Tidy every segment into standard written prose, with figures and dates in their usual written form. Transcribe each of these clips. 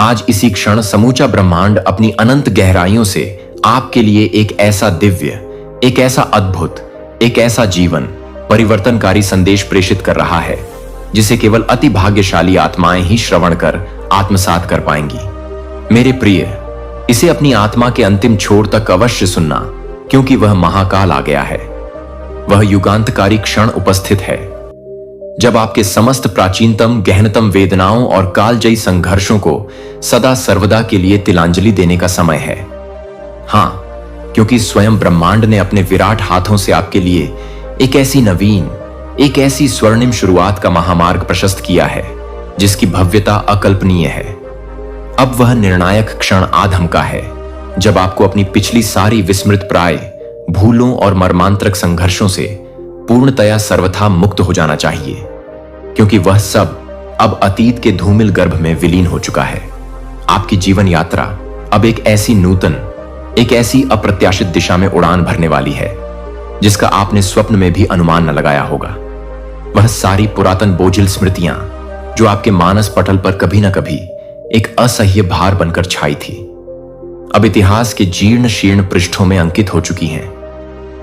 आज इसी क्षण समूचा ब्रह्मांड अपनी अनंत गहराइयों से आपके लिए एक ऐसा दिव्य, एक ऐसा अद्भुत, एक ऐसा जीवन परिवर्तनकारी संदेश प्रेषित कर रहा है जिसे केवल अति भाग्यशाली आत्माएं ही श्रवण कर आत्मसात कर पाएंगी। मेरे प्रिय, इसे अपनी आत्मा के अंतिम छोर तक अवश्य सुनना, क्योंकि वह महाकाल आ गया है। वह युगांतकारी क्षण उपस्थित है जब आपके समस्त प्राचीनतम गहनतम वेदनाओं और कालजयी संघर्षों को सदा सर्वदा के लिए तिलांजलि देने का समय है। हां, क्योंकि स्वयं ब्रह्मांड ने अपने विराट हाथों से आपके लिए एक ऐसी नवीन, एक ऐसी स्वर्णिम शुरुआत का महामार्ग प्रशस्त किया है जिसकी भव्यता अकल्पनीय है। अब वह निर्णायक क्षण आ धमका है जब आपको अपनी पिछली सारी विस्मृत प्राय भूलों और मर्मांतरक संघर्षों से पूर्णतया सर्वथा मुक्त हो जाना चाहिए, क्योंकि वह सब अब अतीत के धूमिल गर्भ में विलीन हो चुका है। आपकी जीवन यात्रा अब एक ऐसी नूतन, एक ऐसी अप्रत्याशित दिशा में उड़ान भरने वाली है जिसका आपने स्वप्न में भी अनुमान न लगाया होगा। वह सारी पुरातन बोझिल स्मृतियां जो आपके मानस पटल पर कभी न कभी एक असह्य भार बनकर छाई थी, अब इतिहास के जीर्ण शीर्ण पृष्ठों में अंकित हो चुकी हैं।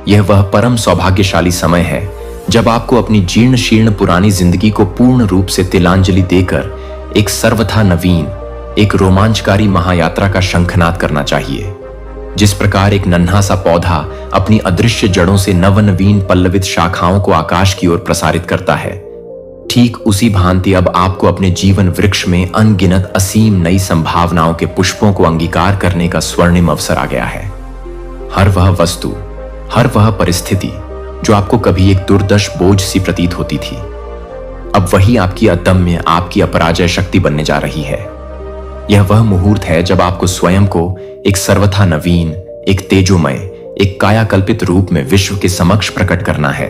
यह वह परम सौभाग्यशाली समय है जब आपको अपनी जीर्ण शीर्ण पुरानी जिंदगी को पूर्ण रूप से तिलांजलि देकर एक सर्वथा नवीन, एक रोमांचकारी महायात्रा का शंखनाद करना चाहिए। जिस प्रकार एक नन्हा सा पौधा अपनी अदृश्य जड़ों से नवनवीन पल्लवित शाखाओं को आकाश की ओर प्रसारित करता है, ठीक उसी भांति अब आपको अपने जीवन वृक्ष में अनगिनत असीम नई संभावनाओं के पुष्पों को अंगीकार करने का स्वर्णिम अवसर आ गया है। हर वह वस्तु, हर वह परिस्थिति जो आपको कभी एक दुर्दश बोझ सी प्रतीत होती थी, अब वही आपकी अदम्य, आपकी अपराजय शक्ति बनने जा रही है। यह वह मुहूर्त है जब आपको स्वयं को एक सर्वथा नवीन, एक तेजोमय, एक कायाकल्पित रूप में विश्व के समक्ष प्रकट करना है।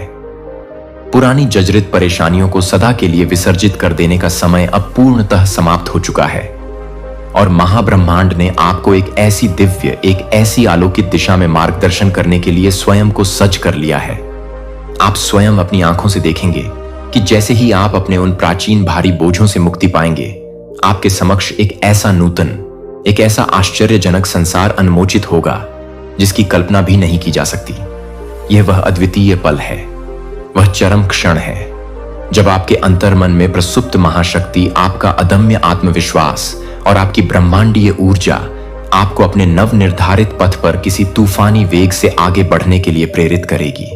पुरानी जर्जरित परेशानियों को सदा के लिए विसर्जित कर देने का समय अब पूर्णतः समाप्त हो चुका है और महाब्रह्मांड ने आपको एक ऐसी दिव्य, एक ऐसी आलोकित दिशा में मार्गदर्शन करने के लिए स्वयं को सज्ज कर लिया है। आप स्वयं अपनी आंखों से देखेंगे कि जैसे ही आप अपने उन प्राचीन भारी बोझों से मुक्ति पाएंगे, आपके समक्ष एक ऐसा नूतन, एक ऐसा आश्चर्यजनक संसार उन्मोचित होगा जिसकी कल्पना भी नहीं की जा सकती। यह वह अद्वितीय पल है, वह चरम क्षण है जब आपके अंतर्मन में प्रसुप्त महाशक्ति, आपका अदम्य आत्मविश्वास और आपकी ब्रह्मांडीय ऊर्जा आपको अपने नव निर्धारित पथ पर किसी तूफानी वेग से आगे बढ़ने के लिए प्रेरित करेगी।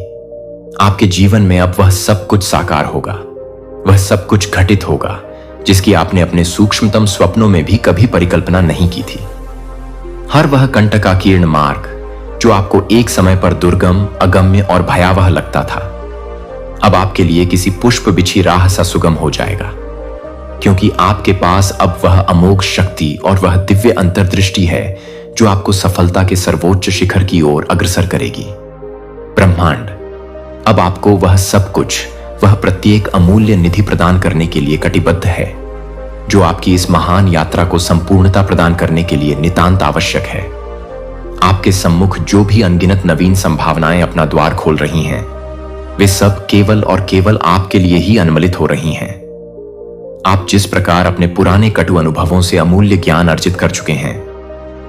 आपके जीवन में अब वह सब कुछ साकार होगा, वह सब कुछ घटित होगा जिसकी आपने अपने सूक्ष्मतम स्वप्नों में भी कभी परिकल्पना नहीं की थी। हर वह कंटकाकीर्ण मार्ग जो आपको एक समय पर दुर्गम, अगम्य और भयावह लगता था, अब आपके लिए किसी पुष्प बिछी राह सा सुगम हो जाएगा, क्योंकि आपके पास अब वह अमोघ शक्ति और वह दिव्य अंतर्दृष्टि है जो आपको सफलता के सर्वोच्च शिखर की ओर अग्रसर करेगी। ब्रह्मांड अब आपको वह सब कुछ, वह प्रत्येक अमूल्य निधि प्रदान करने के लिए कटिबद्ध है जो आपकी इस महान यात्रा को संपूर्णता प्रदान करने के लिए नितांत आवश्यक है। आपके सम्मुख जो भी अनगिनत नवीन संभावनाएं अपना द्वार खोल रही हैं, वे सब केवल और केवल आपके लिए ही अनुमलित हो रही हैं। आप जिस प्रकार अपने पुराने कटु अनुभवों से अमूल्य ज्ञान अर्जित कर चुके हैं,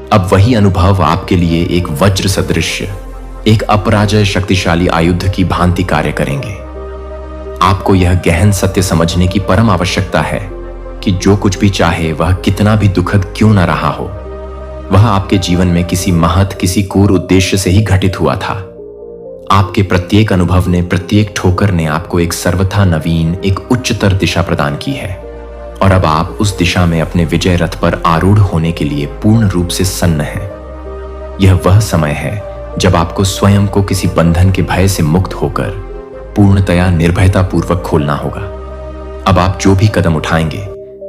अब वही अनुभव आपके लिए एक वज्र सदृश्य, एक अपराजय शक्तिशाली आयुध की भांति कार्य करेंगे। आपको यह गहन सत्य समझने की परम आवश्यकता है कि जो कुछ भी चाहे वह कितना भी दुखद क्यों न रहा हो, वह आपके जीवन में किसी महत, किसी क्रूर उद्देश्य से ही घटित हुआ था। आपके प्रत्येक अनुभव ने, प्रत्येक ठोकर ने आपको एक सर्वथा नवीन, एक उच्चतर दिशा प्रदान की है और अब आप उस दिशा में अपने विजय रथ पर आरूढ़ होने के लिए पूर्ण रूप से सन्न हैं। यह वह समय है जब आपको स्वयं को किसी बंधन के भय से मुक्त होकर पूर्णतया निर्भयता पूर्वक खोलना होगा। अब आप जो भी कदम उठाएंगे,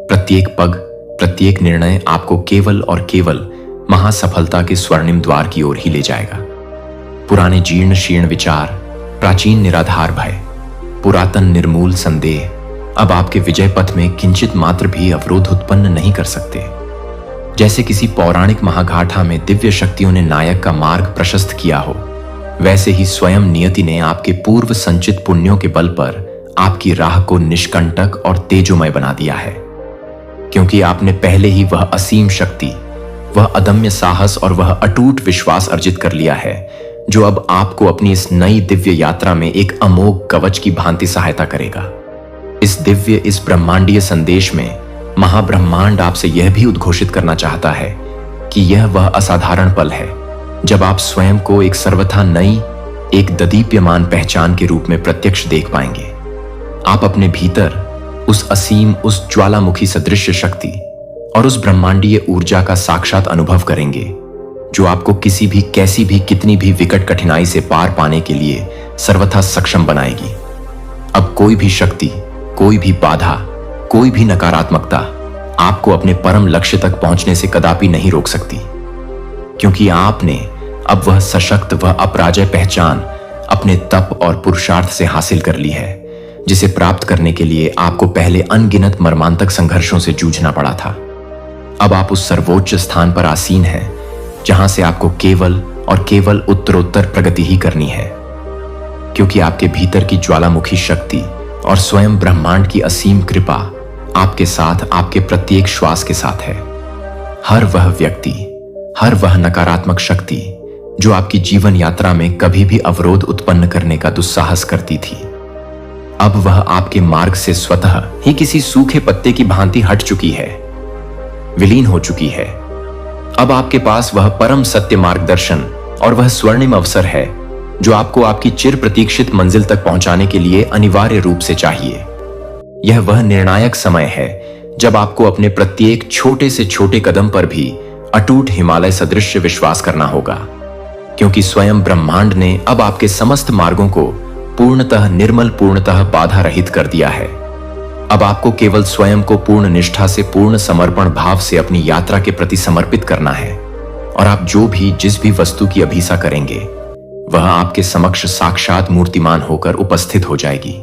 प्रत्येक पग, प्रत्येक निर्णय आपको केवल और केवल महासफलता के स्वर्णिम द्वार की ओर ही ले जाएगा। पुराने जीर्ण शीर्ण विचार, प्राचीन निराधार भय, पुरातन निर्मूल संदेह अब आपके विजय पथ में किंचित मात्र भी अवरोध उत्पन्न नहीं कर सकते। जैसे किसी पौराणिक महागाथा में दिव्य शक्तियों ने नायक का मार्ग प्रशस्त किया हो, वैसे ही स्वयं नियति ने आपके पूर्व संचित पुण्यों के बल पर आपकी राह को निष्कंटक और तेजोमय बना दिया है। क्योंकि आपने पहले ही वह असीम शक्ति, वह अदम्य साहस और वह अटूट विश्वास अर्जित कर लिया है जो अब आपको अपनी इस नई दिव्य यात्रा में एक अमोघ कवच की भांति सहायता करेगा। इस ब्रह्मांडीय संदेश में महाब्रह्मांड आपसे यह भी उद्घोषित करना चाहता है कि यह वह असाधारण पल है जब आप स्वयं को एक सर्वथा नई, एक ददीप्यमान पहचान के रूप में प्रत्यक्ष देख पाएंगे। आप अपने भीतर उस असीम, उस ज्वालामुखी सदृश शक्ति और उस ब्रह्मांडीय ऊर्जा का साक्षात अनुभव करेंगे जो आपको किसी भी, कैसी भी, कितनी भी विकट कठिनाई से पार पाने के लिए सर्वथा सक्षम बनाएगी। अब कोई भी शक्ति, कोई भी बाधा, कोई भी नकारात्मकता आपको अपने परम लक्ष्य तक पहुंचने से कदापि नहीं रोक सकती, क्योंकि आपने अब वह सशक्त, वह अपराजय पहचान अपने तप और पुरुषार्थ से हासिल कर ली है जिसे प्राप्त करने के लिए आपको पहले अनगिनत मर्मांतक संघर्षों से जूझना पड़ा था। अब आप उस सर्वोच्च स्थान पर आसीन हैं जहां से आपको केवल और केवल उत्तरोत्तर प्रगति ही करनी है, क्योंकि आपके भीतर की ज्वालामुखी शक्ति और स्वयं ब्रह्मांड की असीम कृपा आपके साथ, आपके प्रत्येक श्वास के साथ है। हर वह व्यक्ति, हर वह नकारात्मक शक्ति जो आपकी जीवन यात्रा में कभी भी अवरोध उत्पन्न करने का दुस्साहस करती थी, अब वह आपके मार्ग से स्वतः ही किसी सूखे पत्ते की भांति हट चुकी है, विलीन हो चुकी है। अब आपके पास वह परम सत्य मार्गदर्शन और वह स्वर्णिम अवसर है जो आपको आपकी चिर प्रतीक्षित मंजिल तक पहुंचाने के लिए अनिवार्य रूप से चाहिए। यह वह निर्णायक समय है जब आपको अपने प्रत्येक छोटे से छोटे कदम पर भी अटूट हिमालय सदृश विश्वास करना होगा, क्योंकि स्वयं ब्रह्मांड ने अब आपके समस्त मार्गों को पूर्णतः निर्मल, पूर्णतः बाधा रहित कर दिया है। अब आपको केवल स्वयं को पूर्ण निष्ठा से, पूर्ण समर्पण भाव से अपनी यात्रा के प्रति समर्पित करना है, और आप जो भी, जिस भी वस्तु की अभिसा करेंगे वह आपके समक्ष साक्षात मूर्तिमान होकर उपस्थित हो जाएगी।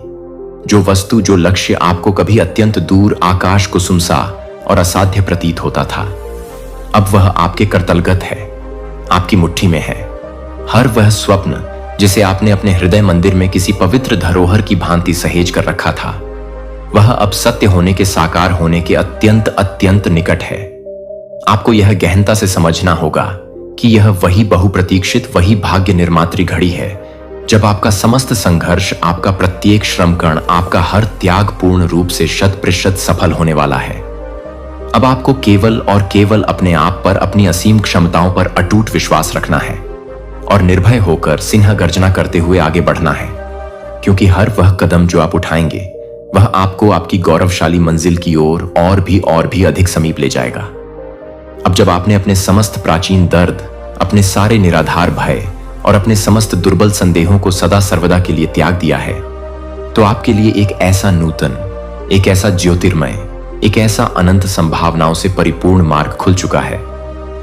जो वस्तु, जो लक्ष्य आपको कभी अत्यंत दूर, आकाश कुसुमसा और असाध्य प्रतीत होता था, अब वह आपके करतलगत है, आपकी मुट्ठी में है। हर वह स्वप्न जिसे आपने अपने हृदय मंदिर में किसी पवित्र धरोहर की भांति सहेज कर रखा था, वह अब सत्य होने के, साकार होने के अत्यंत अत्यंत निकट है। आपको यह गहनता से समझना होगा कि यह वही बहुप्रतीक्षित, वही भाग्य निर्मात्री घड़ी है जब आपका समस्त संघर्ष, आपका प्रत्येक श्रमकण, आपका हर त्याग पूर्ण रूप से 100% सफल होने वाला है। अब आपको केवल और केवल अपने आप पर, अपनी असीम क्षमताओं पर अटूट विश्वास रखना है और निर्भय होकर सिंह गर्जना करते हुए आगे बढ़ना है, क्योंकि हर वह कदम जो आप उठाएंगे वह आपको आपकी गौरवशाली मंजिल की ओर और भी अधिक समीप ले जाएगा। अब जब आपने अपने समस्त प्राचीन दर्द, अपने सारे निराधार भय और अपने समस्त दुर्बल संदेहों को सदा सर्वदा के लिए त्याग दिया है, तो आपके लिए एक ऐसा नूतन, एक ऐसा ज्योतिर्मय, एक ऐसा अनंत संभावनाओं से परिपूर्ण मार्ग खुल चुका है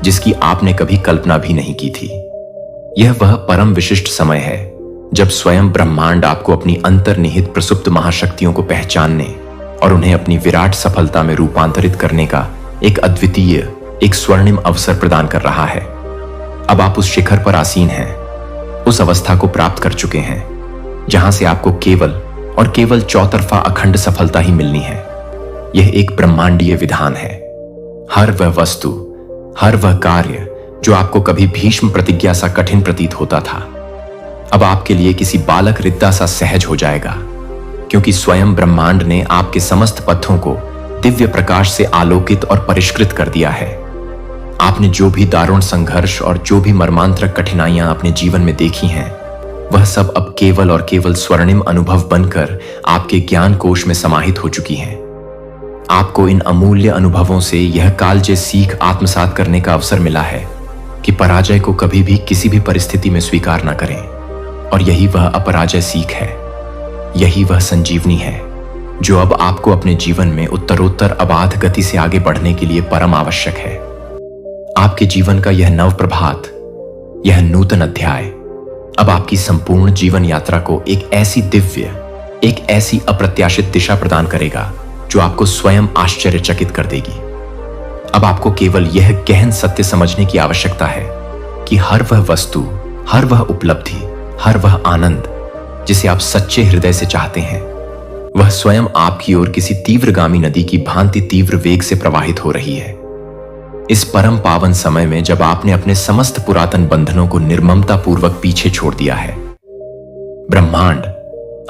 जिसकी आपने कभी कल्पना भी नहीं की थी। यह वह परम विशिष्ट समय है जब स्वयं ब्रह्मांड आपको अपनी अंतर्निहित प्रसुप्त महाशक्तियों को पहचानने और उन्हें अपनी विराट सफलता में रूपांतरित करने का एक अद्वितीय, एक स्वर्णिम अवसर प्रदान कर रहा है। अब आप उस शिखर पर आसीन हैं, उस अवस्था को प्राप्त कर चुके हैं जहां से आपको केवल और केवल चौतरफा अखंड सफलता ही मिलनी है। यह एक ब्रह्मांडीय विधान है। हर वह वस्तु, हर वह कार्य जो आपको कभी भीष्म प्रतिज्ञा सा कठिन प्रतीत होता था, अब आपके लिए किसी बालक रिद्दा सा सहज हो जाएगा, क्योंकि स्वयं ब्रह्मांड ने आपके समस्त पथों को दिव्य प्रकाश से आलोकित और परिष्कृत कर दिया है। आपने जो भी दारुण संघर्ष और जो भी मर्मांतक कठिनाइयां अपने जीवन में देखी हैं, वह सब अब केवल और केवल स्वर्णिम अनुभव बनकर आपके ज्ञान कोश में समाहित हो चुकी हैं। आपको इन अमूल्य अनुभवों से यह कालजयी सीख आत्मसात करने का अवसर मिला है कि पराजय को कभी भी, किसी भी परिस्थिति में स्वीकार न करें, और यही वह अपराजय सीख है, यही वह संजीवनी है जो अब आपको अपने जीवन में उत्तरोत्तर अबाध गति से आगे बढ़ने के लिए परम आवश्यक है। आपके जीवन का यह नव प्रभात, यह नूतन अध्याय अब आपकी संपूर्ण जीवन यात्रा को एक ऐसी दिव्य, एक ऐसी अप्रत्याशित दिशा प्रदान करेगा जो आपको स्वयं आश्चर्यचकित कर देगी। अब आपको केवल यह गहन सत्य समझने की आवश्यकता है कि हर वह वस्तु, हर वह उपलब्धि, हर वह आनंद जिसे आप सच्चे हृदय से चाहते हैं, वह स्वयं आपकी ओर किसी तीव्रगामी नदी की भांति तीव्र वेग से प्रवाहित हो रही है। इस परम पावन समय में जब आपने अपने समस्त पुरातन बंधनों को निर्ममता पूर्वक पीछे छोड़ दिया है, ब्रह्मांड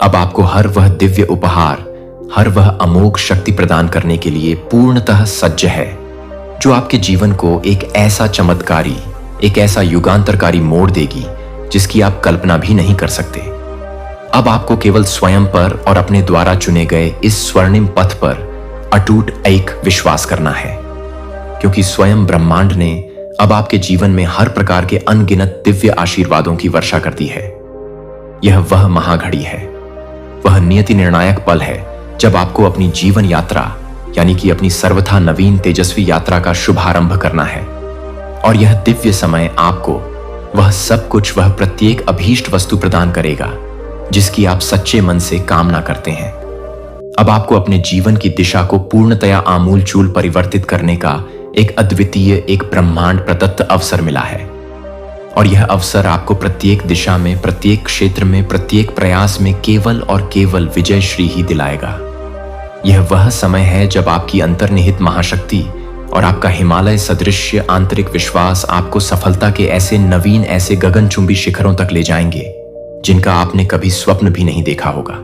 अब आपको हर वह दिव्य उपहार, हर वह अमोघ शक्ति प्रदान करने के लिए पूर्णतः सज्ज है जो आपके जीवन को एक ऐसा चमत्कारी, एक ऐसा युगांतरकारी मोड़ देगी जिसकी आप कल्पना भी नहीं कर सकते। अब आपको केवल स्वयं पर और अपने द्वारा चुने गए इस स्वर्णिम पथ पर अटूट एक विश्वास करना है, क्योंकि स्वयं ब्रह्मांड ने अब आपके जीवन में हर प्रकार के अनगिनत दिव्य आशीर्वादों की वर्षा कर दी है। यह वह महाघड़ी है, वह नियति निर्णायक पल है जब आपको अपनी जीवन यात्रा यानी कि अपनी सर्वथा नवीन तेजस्वी यात्रा का शुभारंभ करना है। और यह दिव्य समय आपको वह सब कुछ, वह प्रत्येक अभीष्ट वस्तु प्रदान करेगा जिसकी आप सच्चे मन से कामना करते हैं। अब आपको अपने जीवन की दिशा को पूर्णतया आमूलचूल परिवर्तित करने का एक अद्वितीय, एक ब्रह्मांड प्रदत्त अवसर मिला है। और यह अवसर आपको प्रत्येक दिशा में, प्रत्येक क्षेत्र में, प्रत्येक प्रयास में केवल और केवल विजय श्री ही दिलाएगा। यह वह समय है जब आपकी अंतर्निहित महाशक्ति और आपका हिमालय सदृश्य आंतरिक विश्वास आपको सफलता के ऐसे नवीन, ऐसे गगनचुंबी शिखरों तक ले जाएंगे जिनका आपने कभी स्वप्न भी नहीं देखा होगा।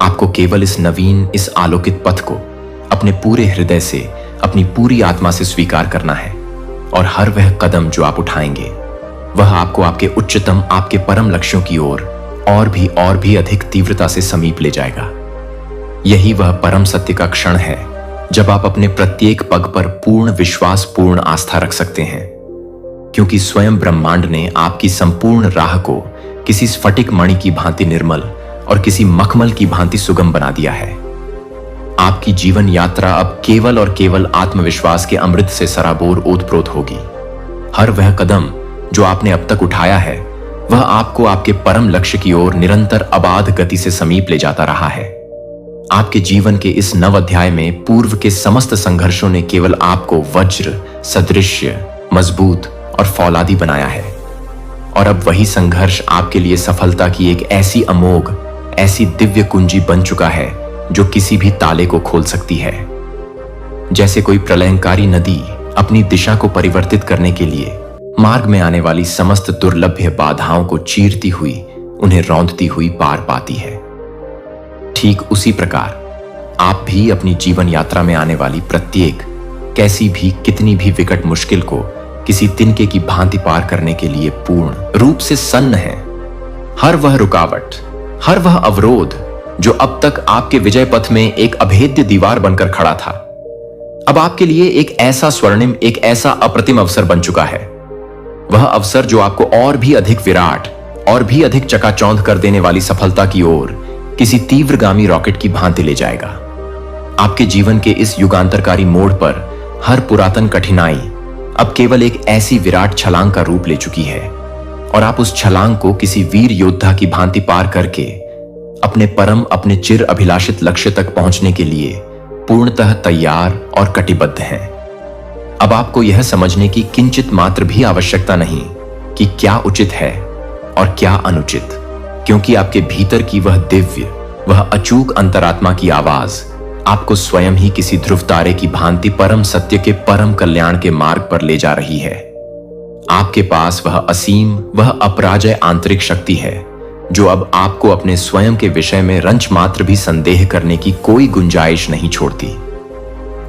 आपको केवल इस नवीन, इस आलोकित पथ को अपने पूरे हृदय से, अपनी पूरी आत्मा से स्वीकार करना है। और हर वह कदम जो आप उठाएंगे वह आपको आपके उच्चतम, आपके परम लक्ष्यों की ओर और भी अधिक तीव्रता से समीप ले जाएगा। यही वह परम सत्य का क्षण है जब आप अपने प्रत्येक पग पर पूर्ण विश्वास, पूर्ण आस्था रख सकते हैं, क्योंकि स्वयं ब्रह्मांड ने आपकी संपूर्ण राह को किसी स्फटिक मणि की भांति निर्मल और किसी मखमल की भांति सुगम बना दिया है। आपकी जीवन यात्रा अब केवल और केवल आत्मविश्वास के अमृत से सराबोर ओतप्रोत होगी। हर वह कदम जो आपने अब तक उठाया है वह आपको आपके परम लक्ष्य की ओर निरंतर अबाध गति से समीप ले जाता रहा है। आपके जीवन के इस नव अध्याय में पूर्व के समस्त संघर्षों ने केवल आपको वज्र सदृश्य, मजबूत और फौलादी बनाया है। और अब वही संघर्ष आपके लिए सफलता की एक ऐसी अमोघ, ऐसी दिव्य कुंजी बन चुका है जो किसी भी ताले को खोल सकती है। जैसे कोई प्रलयंकारी नदी अपनी दिशा को परिवर्तित करने के लिए मार्ग में आने वाली समस्त दुर्लभ्य बाधाओं को चीरती हुई, उन्हें रौंदती हुई पार पाती है, ठीक उसी प्रकार आप भी अपनी जीवन यात्रा में आने वाली प्रत्येक, कैसी भी, कितनी भी विकट मुश्किल को किसी तिनके की भांति पार करने के लिए पूर्ण रूप से सन्न है। हर वह रुकावट, हर वह अवरोध जो अब तक आपके विजय पथ में एक अभेद्य दीवार बनकर खड़ा था, अब आपके लिए एक ऐसा स्वर्णिम, एक ऐसा अप्रतिम अवसर बन चुका है। वह अवसर जो आपको और भी अधिक विराट, और भी अधिक चकाचौंध कर देने वाली सफलता की ओर किसी तीव्रगामी रॉकेट की भांति ले जाएगा। आपके जीवन के इस युगांतरकारी मोड़ पर हर पुरातन कठिनाई अब केवल एक ऐसी विराट छलांग का रूप ले चुकी है, और आप उस छलांग को किसी वीर योद्धा की भांति पार करके अपने परम, अपने चिर अभिलाषित लक्ष्य तक पहुंचने के लिए पूर्णतः तैयार और कटिबद्ध हैं। अब आपको यह समझने की किंचित मात्र भी आवश्यकता नहीं कि क्या उचित है और क्या अनुचित, क्योंकि आपके भीतर की वह दिव्य, वह अचूक अंतरात्मा की आवाज आपको स्वयं ही किसी ध्रुव तारे की भांति परम सत्य के परम कल्याण के मार्ग पर ले जा रही है। आपके पास वह असीम, वह अपराजय आंतरिक शक्ति है जो अब आपको अपने स्वयं के विषय में रंच मात्र भी संदेह करने की कोई गुंजाइश नहीं छोड़ती।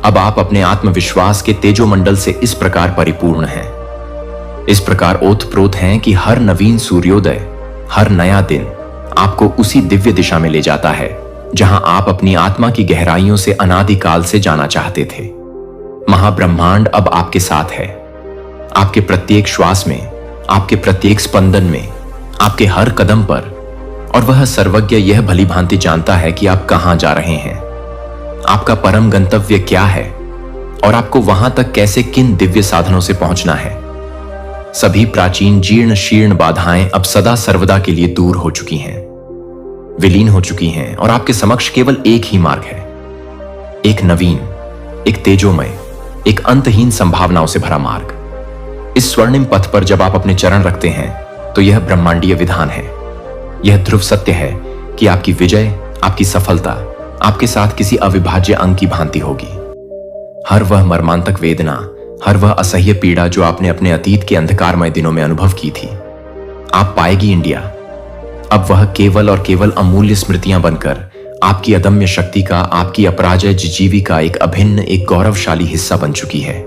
अब आप अपने आत्मविश्वास के तेजोमंडल से इस प्रकार परिपूर्ण हैं, इस प्रकार ओतप्रोत हैं कि हर नवीन सूर्योदय, हर नया दिन आपको उसी दिव्य दिशा में ले जाता है जहां आप अपनी आत्मा की गहराइयों से अनादिकाल से जाना चाहते थे। महाब्रह्मांड अब आपके साथ है, आपके प्रत्येक श्वास में, आपके प्रत्येक स्पंदन में, आपके हर कदम पर, और वह सर्वज्ञ यह भली भांति जानता है कि आप कहां जा रहे हैं, आपका परम गंतव्य क्या है, और आपको वहां तक कैसे, किन दिव्य साधनों से पहुंचना है। सभी प्राचीन जीर्ण शीर्ण बाधाएं अब सदा सर्वदा के लिए दूर हो चुकी हैं, विलीन हो चुकी हैं, और आपके समक्ष केवल एक ही मार्ग है, एक नवीन, एक तेजोमय, एक अंतहीन संभावनाओं से भरा मार्ग। इस स्वर्णिम पथ पर जब आप अपने चरण रखते हैं तो यह ब्रह्मांडीय विधान है, यह ध्रुव सत्य है कि आपकी विजय, आपकी सफलता आपके साथ किसी अविभाज्य अंग की भांति होगी। हर वह मर्मांतक वेदना, हर वह असह्य पीड़ा जो आपने अपने अतीत के अंधकारमय दिनों में अनुभव की थी, आप पाएगी इंडिया। अब वह केवल और केवल अमूल्य स्मृतियां बनकर आपकी अदम्य शक्ति का, आपकी अपराजय जिजीवी का एक अभिन्न, एक गौरवशाली हिस्सा बन चुकी है।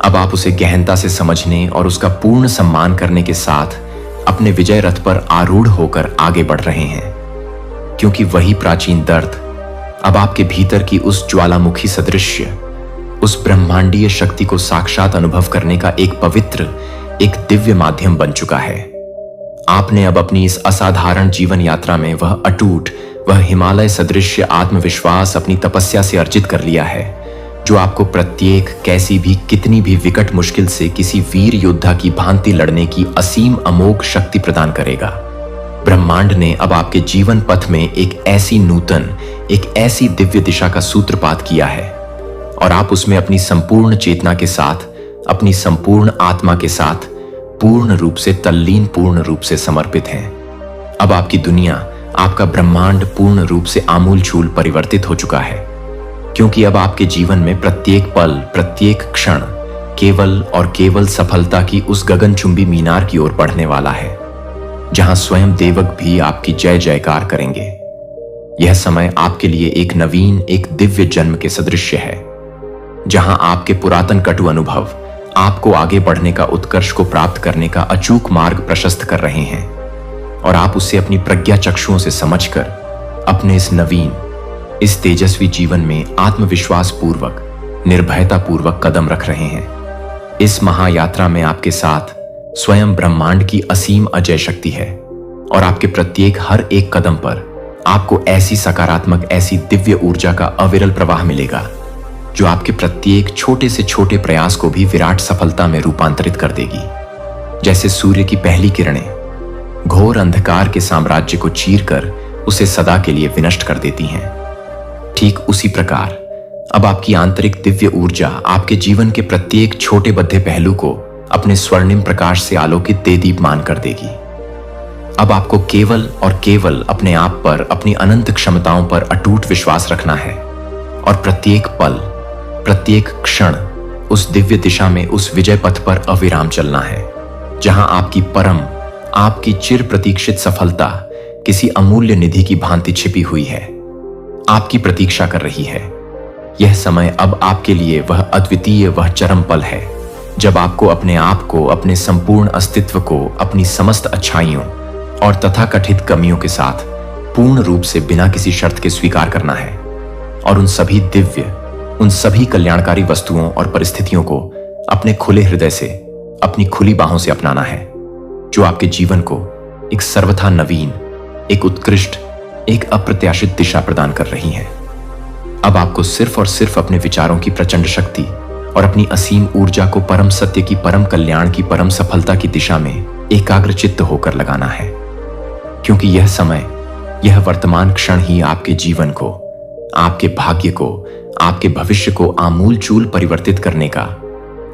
अब आप उसे गहनता से समझने और उसका पूर्ण सम्मान करने के साथ अपने विजय रथ पर आरूढ़ होकर आगे बढ़ रहे हैं, क्योंकि वही प्राचीन दर्द अब आपके भीतर की उस ज्वालामुखी सदृश्य, उस ब्रह्मांडीय शक्ति को साक्षात अनुभव करने का एक पवित्र, एक दिव्य माध्यम बन चुका है। आपने अब अपनी इस असाधारण जीवन यात्रा में वह अटूट, वह हिमालय सदृश्य आत्मविश्वास अपनी तपस्या से अर्जित कर लिया है, जो आपको प्रत्येक, कैसी भी, कितनी भी विकट मुश्किल से किसी वीर योद्धा की भांति लड़ने की असीम अमोघ शक्ति प्रदान करेगा। ब्रह्मांड ने अब आपके जीवन पथ में एक ऐसी नूतन, एक ऐसी दिव्य दिशा का सूत्रपात किया है, और आप उसमें अपनी संपूर्ण चेतना के साथ, अपनी संपूर्ण आत्मा के साथ पूर्ण रूप से तल्लीन, पूर्ण रूप से समर्पित हैं। अब आपकी दुनिया, आपका ब्रह्मांड पूर्ण रूप से आमूलचूल परिवर्तित हो चुका है, क्योंकि अब आपके जीवन में प्रत्येक पल, प्रत्येक क्षण केवल और केवल सफलता की उस गगनचुंबी मीनार की ओर बढ़ने वाला है, जहां स्वयं देवक भी आपकी जय जयकार करेंगे। यह समय आपके लिए एक नवीन, एक दिव्य जन्म के सदृश्य है, जहां आपके पुरातन कटु अनुभव आपको आगे बढ़ने का, उत्कर्ष को प्राप्त करने का अचूक मार्ग प्रशस्त कर रहे हैं, और आप उसे अपनी प्रज्ञा चक्षुओं से समझकर अपने इस नवीन, इस तेजस्वी जीवन में आत्मविश्वास पूर्वक, निर्भयता पूर्वक कदम रख रहे हैं। इस महायात्रा में आपके साथ स्वयं ब्रह्मांड की असीम अजय शक्ति है, और आपके प्रत्येक हर एक कदम पर आपको ऐसी सकारात्मक, ऐसी दिव्य ऊर्जा का अविरल प्रवाह मिलेगा, जो आपके प्रत्येक छोटे से छोटे प्रयास को भी विराट सफलता में रूपांतरित कर देगी। जैसे सूर्य की पहली किरणें घोर अंधकार के साम्राज्य को चीरकर उसे सदा के लिए विनष्ट कर देती हैं, ठीक उसी प्रकार अब आपकी आंतरिक दिव्य ऊर्जा आपके जीवन के प्रत्येक छोटे बद्धे पहलू को अपने स्वर्णिम प्रकाश से आलोकित दे दीप्यमान कर देगी। अब आपको केवल और केवल अपने आप पर, अपनी अनंत क्षमताओं पर अटूट विश्वास रखना है, और प्रत्येक पल, प्रत्येक क्षण उस दिव्य दिशा में, उस विजय पथ पर अविराम चलना है, जहां आपकी परम, आपकी चिर प्रतीक्षित सफलता किसी अमूल्य निधि की भांति छिपी हुई है, आपकी प्रतीक्षा कर रही है। यह समय अब आपके लिए वह अद्वितीय, वह चरम पल है, जब आपको अपने आप को, अपने संपूर्ण अस्तित्व को, अपनी समस्त अच्छाइयों और तथाकथित कमियों के साथ पूर्ण रूप से बिना किसी शर्त के स्वीकार करना है, और उन सभी दिव्य, उन सभी कल्याणकारी वस्तुओं और परिस्थितियों को अपने खुले हृदय से, अपनी खुली बाहों से अपनाना है, जो आपके जीवन को एक सर्वथा नवीन, एक उत्कृष्ट, एक अप्रत्याशित दिशा प्रदान कर रही हैं। अब आपको सिर्फ और सिर्फ अपने विचारों की प्रचंड शक्ति और अपनी असीम ऊर्जा को परम सत्य की, परम कल्याण की, परम सफलता की दिशा में एकाग्रचित्त होकर लगाना है, क्योंकि यह समय, यह वर्तमान क्षण ही आपके जीवन को, आपके भाग्य को, आपके भविष्य को आमूलचूल परिवर्तित करने का,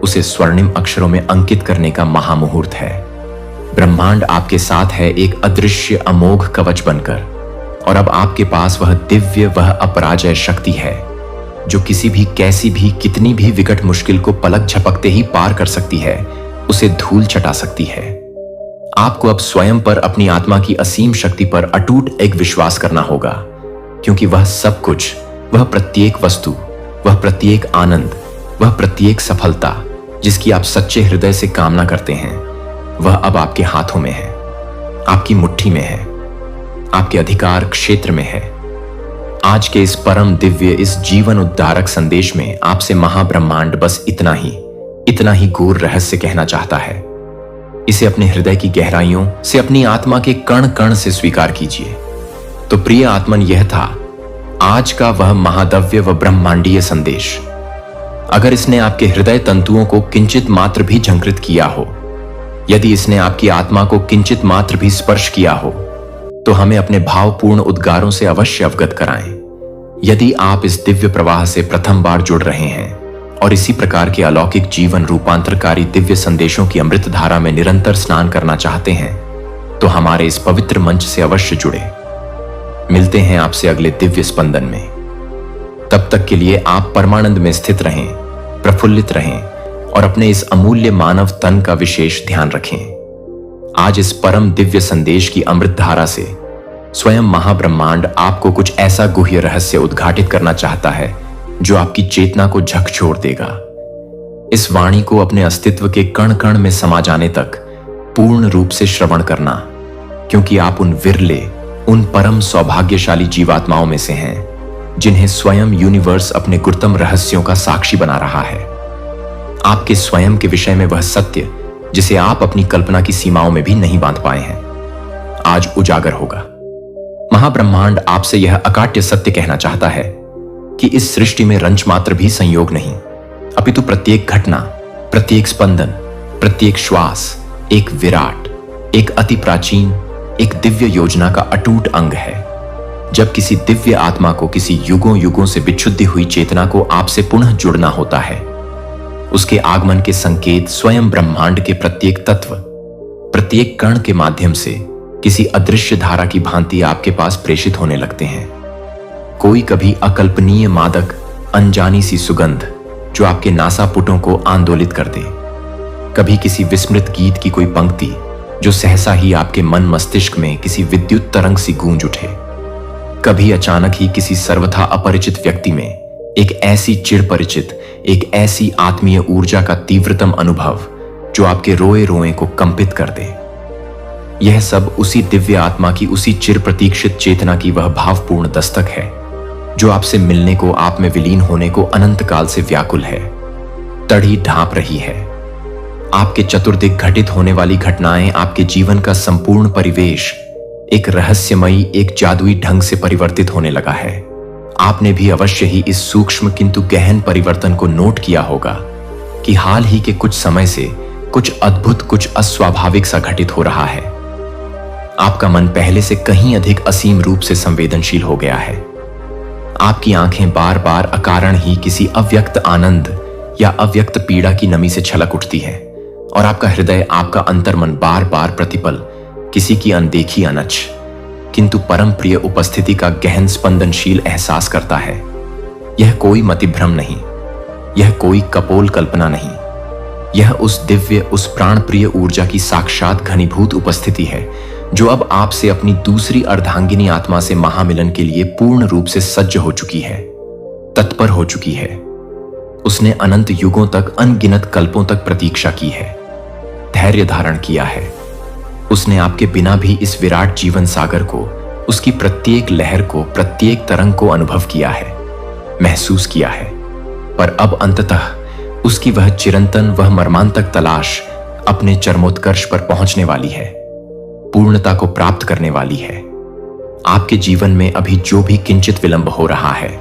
उसे स्वर्णिम अक्षरों में अंकित करने का महामुहूर्त है। ब्रह्मांड आपके साथ है एक अदृश्य अमोघ कवच बनकर, और अब आपके पास वह दिव्य, वह अपराजय शक्ति है, जो किसी भी, कैसी भी, कितनी भी विकट मुश्किल को पलक झपकते ही पार कर सकती है, उसे धूल चटा सकती है। आपको अब स्वयं पर, अपनी आत्मा की असीम शक्ति पर अटूट एक विश्वास करना होगा, क्योंकि वह सब कुछ, वह प्रत्येक वस्तु, वह प्रत्येक आनंद, वह प्रत्येक सफलता जिसकी आप सच्चे हृदय से कामना करते हैं, वह अब आपके हाथों में है, आपकी मुट्ठी में है, आपके अधिकार क्षेत्र में है। आज के इस परम दिव्य, इस जीवन उद्धारक संदेश में आपसे महाब्रह्मांड बस इतना ही गूढ़ रहस्य कहना चाहता है। इसे अपने हृदय की गहराइयों से, अपनी आत्मा के कण कण से स्वीकार कीजिए। तो प्रिय आत्मन, यह था आज का वह महादव्य व ब्रह्मांडीय संदेश। अगर इसने आपके हृदय तंतुओं को किंचित मात्र भी झंकृत किया हो, यदि इसने आपकी आत्मा को किंचित मात्र भी स्पर्श किया हो, तो हमें अपने भावपूर्ण उद्गारों से अवश्य अवगत कराएं। यदि आप इस दिव्य प्रवाह से प्रथम बार जुड़ रहे हैं और इसी प्रकार के अलौकिक जीवन रूपांतरकारी दिव्य संदेशों की अमृत धारा में निरंतर स्नान करना चाहते हैं, तो हमारे इस पवित्र मंच से अवश्य जुड़े। मिलते हैं आपसे अगले दिव्य स्पंदन में। तब तक के लिए आप परमानंद में स्थित रहें, प्रफुल्लित रहें और अपने इस अमूल्य मानव तन का विशेष ध्यान रखें। आज इस परम दिव्य संदेश की अमृत धारा से स्वयं महाब्रह्मांड आपको कुछ ऐसा गुह्य रहस्य उद्घाटित करना चाहता है जो आपकी चेतना को झकझोर देगा। इस वाणी को अपने अस्तित्व के कण कण में समा जाने तक पूर्ण रूप से श्रवण करना, क्योंकि आप उन विरले, उन परम सौभाग्यशाली जीवात्माओं में से हैं जिन्हें स्वयं यूनिवर्स अपने गुप्तम रहस्यों का साक्षी बना रहा है। आपके स्वयं के विषय में वह सत्य जिसे आप अपनी कल्पना की सीमाओं में भी नहीं बांध पाए हैं, आज उजागर होगा। महाब्रह्मांड आपसे यह अकाट्य सत्य कहना चाहता है कि इस सृष्टि में रंच मात्र भी संयोग नहीं, अपितु प्रत्येक घटना, प्रत्येक स्पंदन, प्रत्येक श्वास एक विराट, एक अति प्राचीन, एक दिव्य योजना का अटूट अंग है। जब किसी दिव्य आत्मा को किसी युगों युगों से विच्छुद्धि हुई चेतना को आपसे पुनः जुड़ना होता है, उसके आगमन के संकेत स्वयं ब्रह्मांड के प्रत्येक तत्व, प्रत्येक कण के माध्यम से किसी अदृश्य धारा की भांति आपके पास प्रेषित होने लगते हैं। कोई कभी अकल्पनीय मादक, अनजानी सी सुगंध जो आपके नासापुटों को आंदोलित कर दे, कभी किसी विस्मृत गीत की कोई पंक्ति जो सहसा ही आपके मन मस्तिष्क में किसी विद्युत तरंग सी गूंज उठे, कभी अचानक ही किसी सर्वथा अपरिचित व्यक्ति में एक ऐसी चिड़ परिचित, एक ऐसी आत्मीय ऊर्जा का तीव्रतम अनुभव जो आपके रोए रोए को कंपित कर दे। यह सब उसी दिव्य आत्मा की, उसी चिर प्रतीक्षित चेतना की वह भावपूर्ण दस्तक है जो आपसे मिलने को, आप में विलीन होने को अनंत काल से व्याकुल है, तड़ी ढांप रही है। आपके चतुर्दिक घटित होने वाली घटनाएं आपके जीवन का संपूर्ण परिवेश एक रहस्यमयी, एक जादुई ढंग से परिवर्तित होने लगा है। आपने भी अवश्य ही इस सूक्ष्म किंतु गहन परिवर्तन को नोट किया होगा कि हाल ही के कुछ समय से कुछ अद्भुत, कुछ अस्वाभाविक सा घटित हो रहा है। आपका मन पहले से कहीं अधिक असीम रूप से संवेदनशील हो गया है। आपकी आंखें बार बार अकारण ही किसी अव्यक्त आनंद या अव्यक्त पीड़ा की नमी से छलक उठती है और आपका हृदय, आपका अंतर्मन बार बार प्रतिपल किसी की अनदेखी अनच किंतु परम प्रिय उपस्थिति का गहन स्पंदनशील एहसास करता है। यह कोई मतिभ्रम नहीं, यह कोई कपोल कल्पना नहीं, यह उस दिव्य, उस प्राण प्रिय ऊर्जा की साक्षात घनीभूत उपस्थिति है जो अब आपसे अपनी दूसरी अर्धांगिनी आत्मा से महामिलन के लिए पूर्ण रूप से सज्ज हो चुकी है, तत्पर हो चुकी है। उसने अनंत युगों तक, अनगिनत कल्पों तक प्रतीक्षा की है, धैर्य धारण किया है। उसने आपके बिना भी इस विराट जीवन सागर को, उसकी प्रत्येक लहर को, प्रत्येक तरंग को अनुभव किया है, महसूस किया है। पर अब अंततः उसकी वह चिरंतन, वह मर्मांतक तलाश अपने चरमोत्कर्ष पर पहुंचने वाली है, पूर्णता को प्राप्त करने वाली है। आपके जीवन में अभी जो भी किंचित विलंब हो रहा है,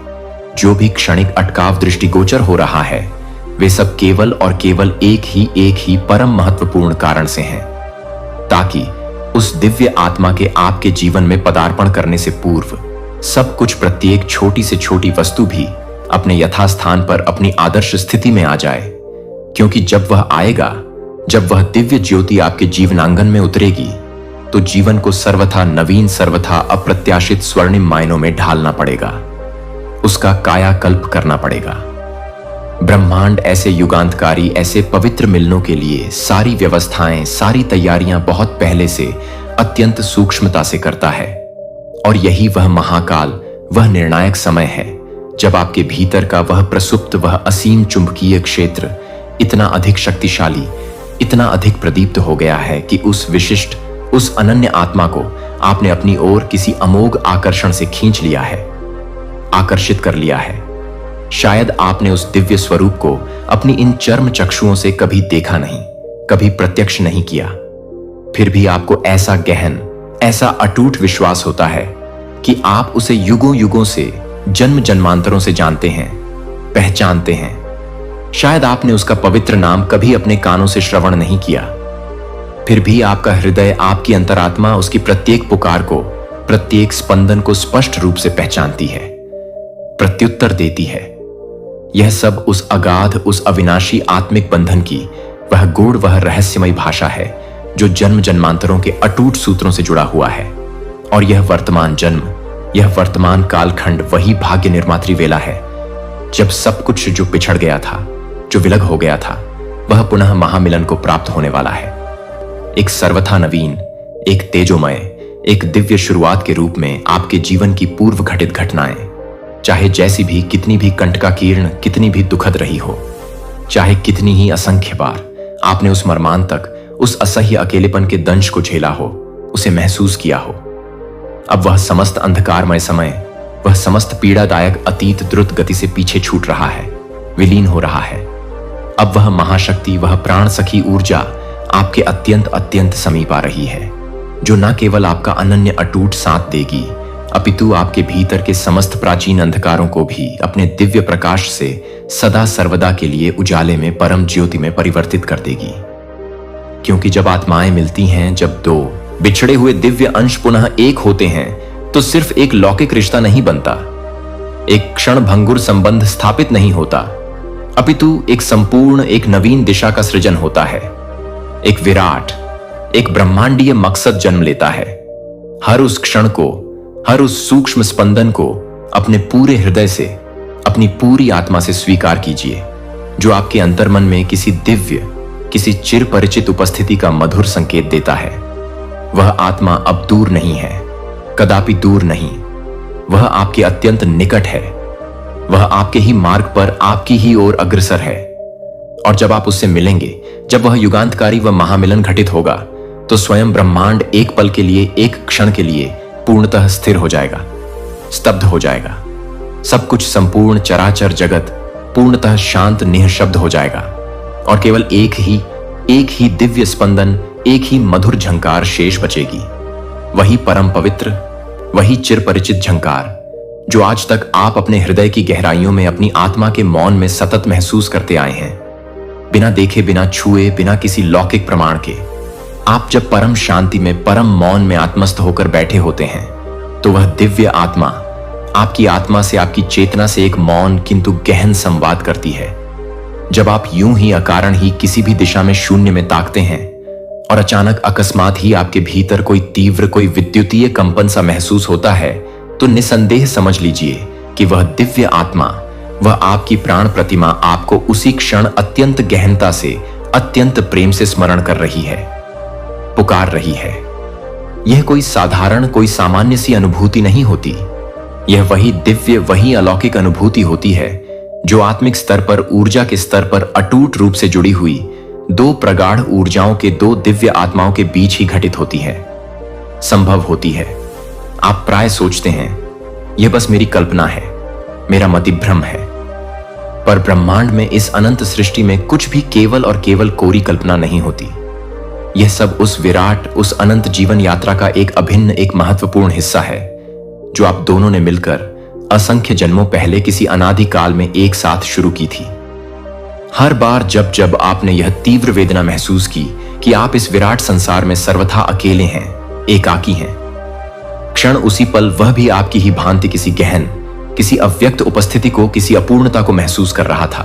जो भी क्षणिक अटकाव दृष्टिगोचर हो रहा है, वे सब केवल और केवल एक ही परम महत्वपूर्ण कारण से हैं, ताकि उस दिव्य आत्मा के आपके जीवन में पदार्पण करने से पूर्व सब कुछ, प्रत्येक छोटी से छोटी वस्तु भी अपने यथास्थान पर अपनी आदर्श स्थिति में आ जाए। क्योंकि जब वह आएगा, जब वह दिव्य ज्योति आपके जीवनांगन में उतरेगी, तो जीवन को सर्वथा नवीन, सर्वथा अप्रत्याशित स्वर्णिम मायनों में ढालना पड़ेगा, उसका कायाकल्प करना पड़ेगा। ब्रह्मांड ऐसे युगांतकारी, ऐसे पवित्र मिलनों के लिए सारी व्यवस्थाएं, सारी तैयारियां बहुत पहले से अत्यंत सूक्ष्मता से करता है। और यही वह महाकाल, वह निर्णायक समय है जब आपके भीतर का वह प्रसुप्त, वह असीम चुंबकीय क्षेत्र इतना अधिक शक्तिशाली, इतना अधिक प्रदीप्त हो गया है कि उस विशिष्ट, उस अनन्य आत्मा को आपने अपनी ओर किसी अमोघ आकर्षण से खींच लिया है, आकर्षित कर लिया है। शायद आपने उस दिव्य स्वरूप को अपनी इन चर्म चक्षुओं से कभी देखा नहीं, कभी प्रत्यक्ष नहीं किया, फिर भी आपको ऐसा गहन, ऐसा अटूट विश्वास होता है कि आप उसे युगों युगों से, जन्म जन्मांतरों से जानते हैं, पहचानते हैं। शायद आपने उसका पवित्र नाम कभी अपने कानों से श्रवण नहीं किया, फिर भी आपका हृदय, आपकी अंतरात्मा उसकी प्रत्येक पुकार को, प्रत्येक स्पंदन को स्पष्ट रूप से पहचानती है, प्रत्युत्तर देती है। यह सब उस अगाध, उस अविनाशी आत्मिक बंधन की वह गूढ़, वह रहस्यमय भाषा है जो जन्म जन्मांतरों के अटूट सूत्रों से जुड़ा हुआ है। और यह वर्तमान जन्म, यह वर्तमान कालखंड वही भाग्य निर्मात्री वेला है जब सब कुछ जो पिछड़ गया था, जो विलग हो गया था, वह पुनः महामिलन को प्राप्त होने वाला है। एक सर्वथा नवीन, एक तेजोमय, एक दिव्य शुरुआत के रूप में आपके जीवन की पूर्व घटित घटनाएं, चाहे जैसी भी, कितनी भी कंटकाकीर्ण, कितनी भी दुखद रही हो, चाहे कितनी ही असंख्य बार आपने उस मर्मांतक, उस असह्य अकेलेपन के दंश को झेला हो, उसे महसूस किया हो, अब वह समस्त अंधकारमय समय, वह समस्त पीड़ादायक अतीत द्रुत गति से पीछे छूट रहा है, विलीन हो रहा है। अब वह महाशक्ति, वह प्राण सखी ऊर्जा आपके अत्यंत अत्यंत समीप आ रही है, जो न केवल आपका अनन्य अटूट साथ देगी, अपितु आपके भीतर के समस्त प्राचीन अंधकारों को भी अपने दिव्य प्रकाश से सदा सर्वदा के लिए उजाले में, परम ज्योति में परिवर्तित कर देगी। क्योंकि जब आत्माएं मिलती हैं, जब दो बिछड़े हुए दिव्य अंश पुनः एक होते हैं, तो सिर्फ एक लौकिक रिश्ता नहीं बनता, एक क्षण भंगुर संबंध स्थापित नहीं होता, अपितु एक संपूर्ण, एक नवीन दिशा का सृजन होता है। एक विराट, एक ब्रह्मांडीय मकसद जन्म लेता है। हर उस क्षण को, हर उस सूक्ष्म स्पंदन को अपने पूरे हृदय से, अपनी पूरी आत्मा से स्वीकार कीजिए, जो आपके अंतर्मन में किसी दिव्य, किसी चिर परिचित उपस्थिति का मधुर संकेत देता है। वह आत्मा अब दूर नहीं है, कदापि दूर नहीं, वह आपके अत्यंत निकट है, वह आपके ही मार्ग पर, आपकी ही ओर अग्रसर है। और जब आप उससे मिलेंगे, जब वह युगांतकारी व महामिलन घटित होगा, तो स्वयं ब्रह्मांड एक पल के लिए, एक क्षण के लिए पूर्णतः स्थिर हो जाएगा, स्तब्ध हो जाएगा। सब कुछ, संपूर्ण चराचर जगत पूर्णतः शांत, निःशब्द हो जाएगा, और केवल एक ही दिव्य स्पंदन, एक ही मधुर झंकार शेष बचेगी। वही परम पवित्र, वही चिर परिचित झंकार जो आज तक आप अपने हृदय की गहराइयों में, अपनी आत्मा के मौन में सतत महसूस करते आए हैं, बिना देखे, बिना छुए, बिना किसी लौकिक प्रमाण के। आप जब परम शांति में, परम मौन में आत्मस्थ होकर बैठे होते हैं, तो वह दिव्य आत्मा आपकी आत्मा से, आपकी चेतना से एक मौन किंतु गहन संवाद करती है। जब आप यूं ही अकारण ही किसी भी दिशा में शून्य में ताकते हैं और अचानक अकस्मात ही आपके भीतर कोई तीव्र, कोई विद्युतीय कंपन सा महसूस होता है, तो निसंदेह समझ लीजिए कि वह दिव्य आत्मा, वह आपकी प्राण प्रतिमा आपको उसी क्षण अत्यंत गहनता से, अत्यंत प्रेम से स्मरण कर रही है, पुकार रही है। यह कोई साधारण, कोई सामान्य सी अनुभूति नहीं होती। यह वही दिव्य, वही अलौकिक अनुभूति होती है जो आत्मिक स्तर पर, ऊर्जा के स्तर पर अटूट रूप से जुड़ी हुई दो प्रगाढ़ ऊर्जाओं के, दो दिव्य आत्माओं के बीच ही घटित होती है, संभव होती है। आप प्राय सोचते हैं यह बस मेरी कल्पना है, मेरा मतिभ्रम है, पर ब्रह्मांड में, इस अनंत सृष्टि में कुछ भी केवल और केवल कोरी कल्पना नहीं होती। यह सब उस विराट, उस अनंत जीवन यात्रा का एक अभिन्न, एक महत्वपूर्ण हिस्सा है, जो आप दोनों ने मिलकर असंख्य जन्मों पहले किसी अनादि काल में एक साथ शुरू की थी। हर बार जब जब आपने यह तीव्र वेदना महसूस की कि आप इस विराट संसार में सर्वथा अकेले हैं, एकाकी हैं, क्षण उसी पल वह भी आपकी ही भांति किसी गहन, किसी अव्यक्त उपस्थिति को, किसी अपूर्णता को महसूस कर रहा था।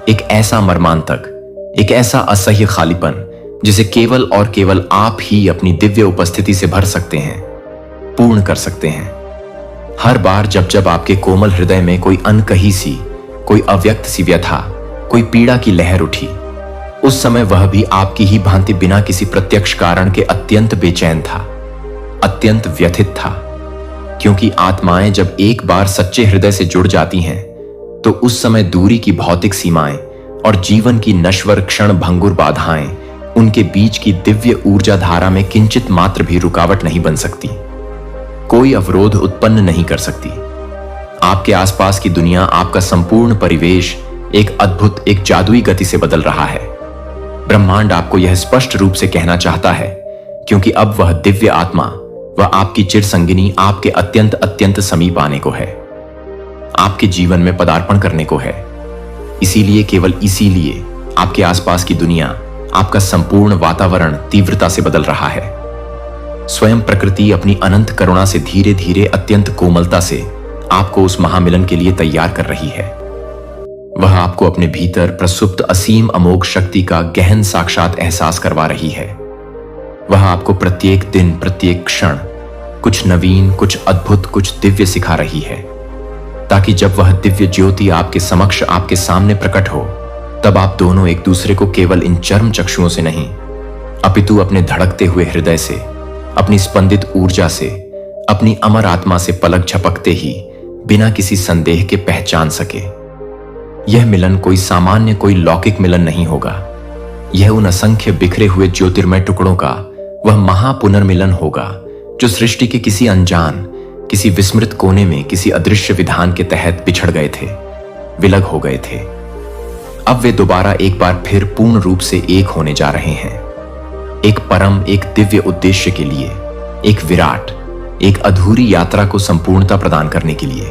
एक ऐसा मर्मांतक, एक ऐसा असह्य खालीपन जिसे केवल और केवल आप ही अपनी दिव्य उपस्थिति से भर सकते हैं, पूर्ण कर सकते हैं। हर बार जब जब आपके कोमल हृदय में कोई अनकही सी, कोई अव्यक्त सी व्यथा, कोई पीड़ा की लहर उठी, उस समय वह भी आपकी ही भांति बिना किसी प्रत्यक्ष कारण के अत्यंत बेचैन था, अत्यंत व्यथित था। क्योंकि आत्माएं जब एक बार सच्चे हृदय से जुड़ जाती हैं, तो उस समय दूरी की भौतिक सीमाएं और जीवन की नश्वर क्षण भंगुर बाधाएं, उनके बीच की दिव्य ऊर्जा धारा में किंचित मात्र भी रुकावट नहीं बन सकती, कोई अवरोध उत्पन्न नहीं कर सकती। आपके आसपास की दुनिया, आपका संपूर्ण परिवेश एक अद्भुत, एक जादुई गति से बदल रहा है। ब्रह्मांड आपको यह स्पष्ट रूप से कहना चाहता है, क्योंकि अब वह दिव्य आत्मा, वह आपकी चिर संगिनी आपके अत्यंत अत्यंत समीप आने को है, आपके जीवन में पदार्पण करने को है। इसीलिए, केवल इसीलिए आपके आसपास की दुनिया, आपका संपूर्ण वातावरण तीव्रता से बदल रहा है। स्वयं प्रकृति अपनी अनंत करुणा से धीरे धीरे, अत्यंत कोमलता से आपको उस महामिलन के लिए तैयार कर रही है। वह आपको अपने भीतर प्रसुप्त असीम अमोघ शक्ति का गहन साक्षात एहसास करवा रही है। वह आपको प्रत्येक दिन, प्रत्येक क्षण कुछ नवीन, कुछ अद्भुत, कुछ दिव्य सिखा रही है, ताकि जब वह दिव्य ज्योति आपके समक्ष, आपके सामने प्रकट हो, तब आप दोनों एक दूसरे को केवल इन चर्म चक्षुओं से नहीं, अपितु अपने धड़कते हुए हृदय से, अपनी स्पंदित ऊर्जा से, अपनी अमर आत्मा से पलक झपकते ही बिना किसी संदेह के पहचान सके। यह मिलन कोई सामान्य, कोई लौकिक मिलन नहीं होगा। यह उन असंख्य बिखरे हुए ज्योतिर्मय टुकड़ों का वह महापुनर्मिलन होगा जो सृष्टि के किसी अनजान, किसी विस्मृत कोने में, किसी अदृश्य विधान के तहत बिछड़ गए थे, विलग हो गए थे। अब वे दोबारा एक बार फिर पूर्ण रूप से एक होने जा रहे हैं, एक परम, एक दिव्य उद्देश्य के लिए, एक विराट, एक अधूरी यात्रा को संपूर्णता प्रदान करने के लिए,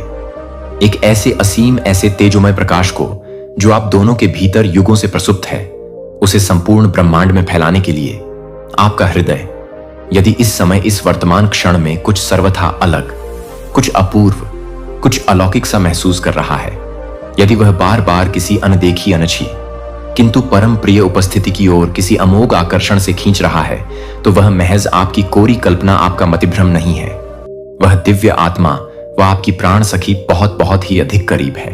एक ऐसे असीम, ऐसे तेजोमय प्रकाश को जो आप दोनों के भीतर युगों से प्रसुप्त है, उसे संपूर्ण ब्रह्मांड में फैलाने के लिए। आपका हृदय यदि इस समय, इस वर्तमान क्षण में कुछ सर्वथा अलग, कुछ अपूर्व, कुछ अलौकिक सा महसूस कर रहा है, यदि वह बार बार किसी अनदेखी, अनछी किंतु परम प्रिय उपस्थिति की ओर किसी अमोघ आकर्षण से खींच रहा है, तो वह महज आपकी कोरी कल्पना, आपका मतिभ्रम नहीं है। वह दिव्य आत्मा, वह आपकी प्राण सखी बहुत बहुत ही अधिक करीब है,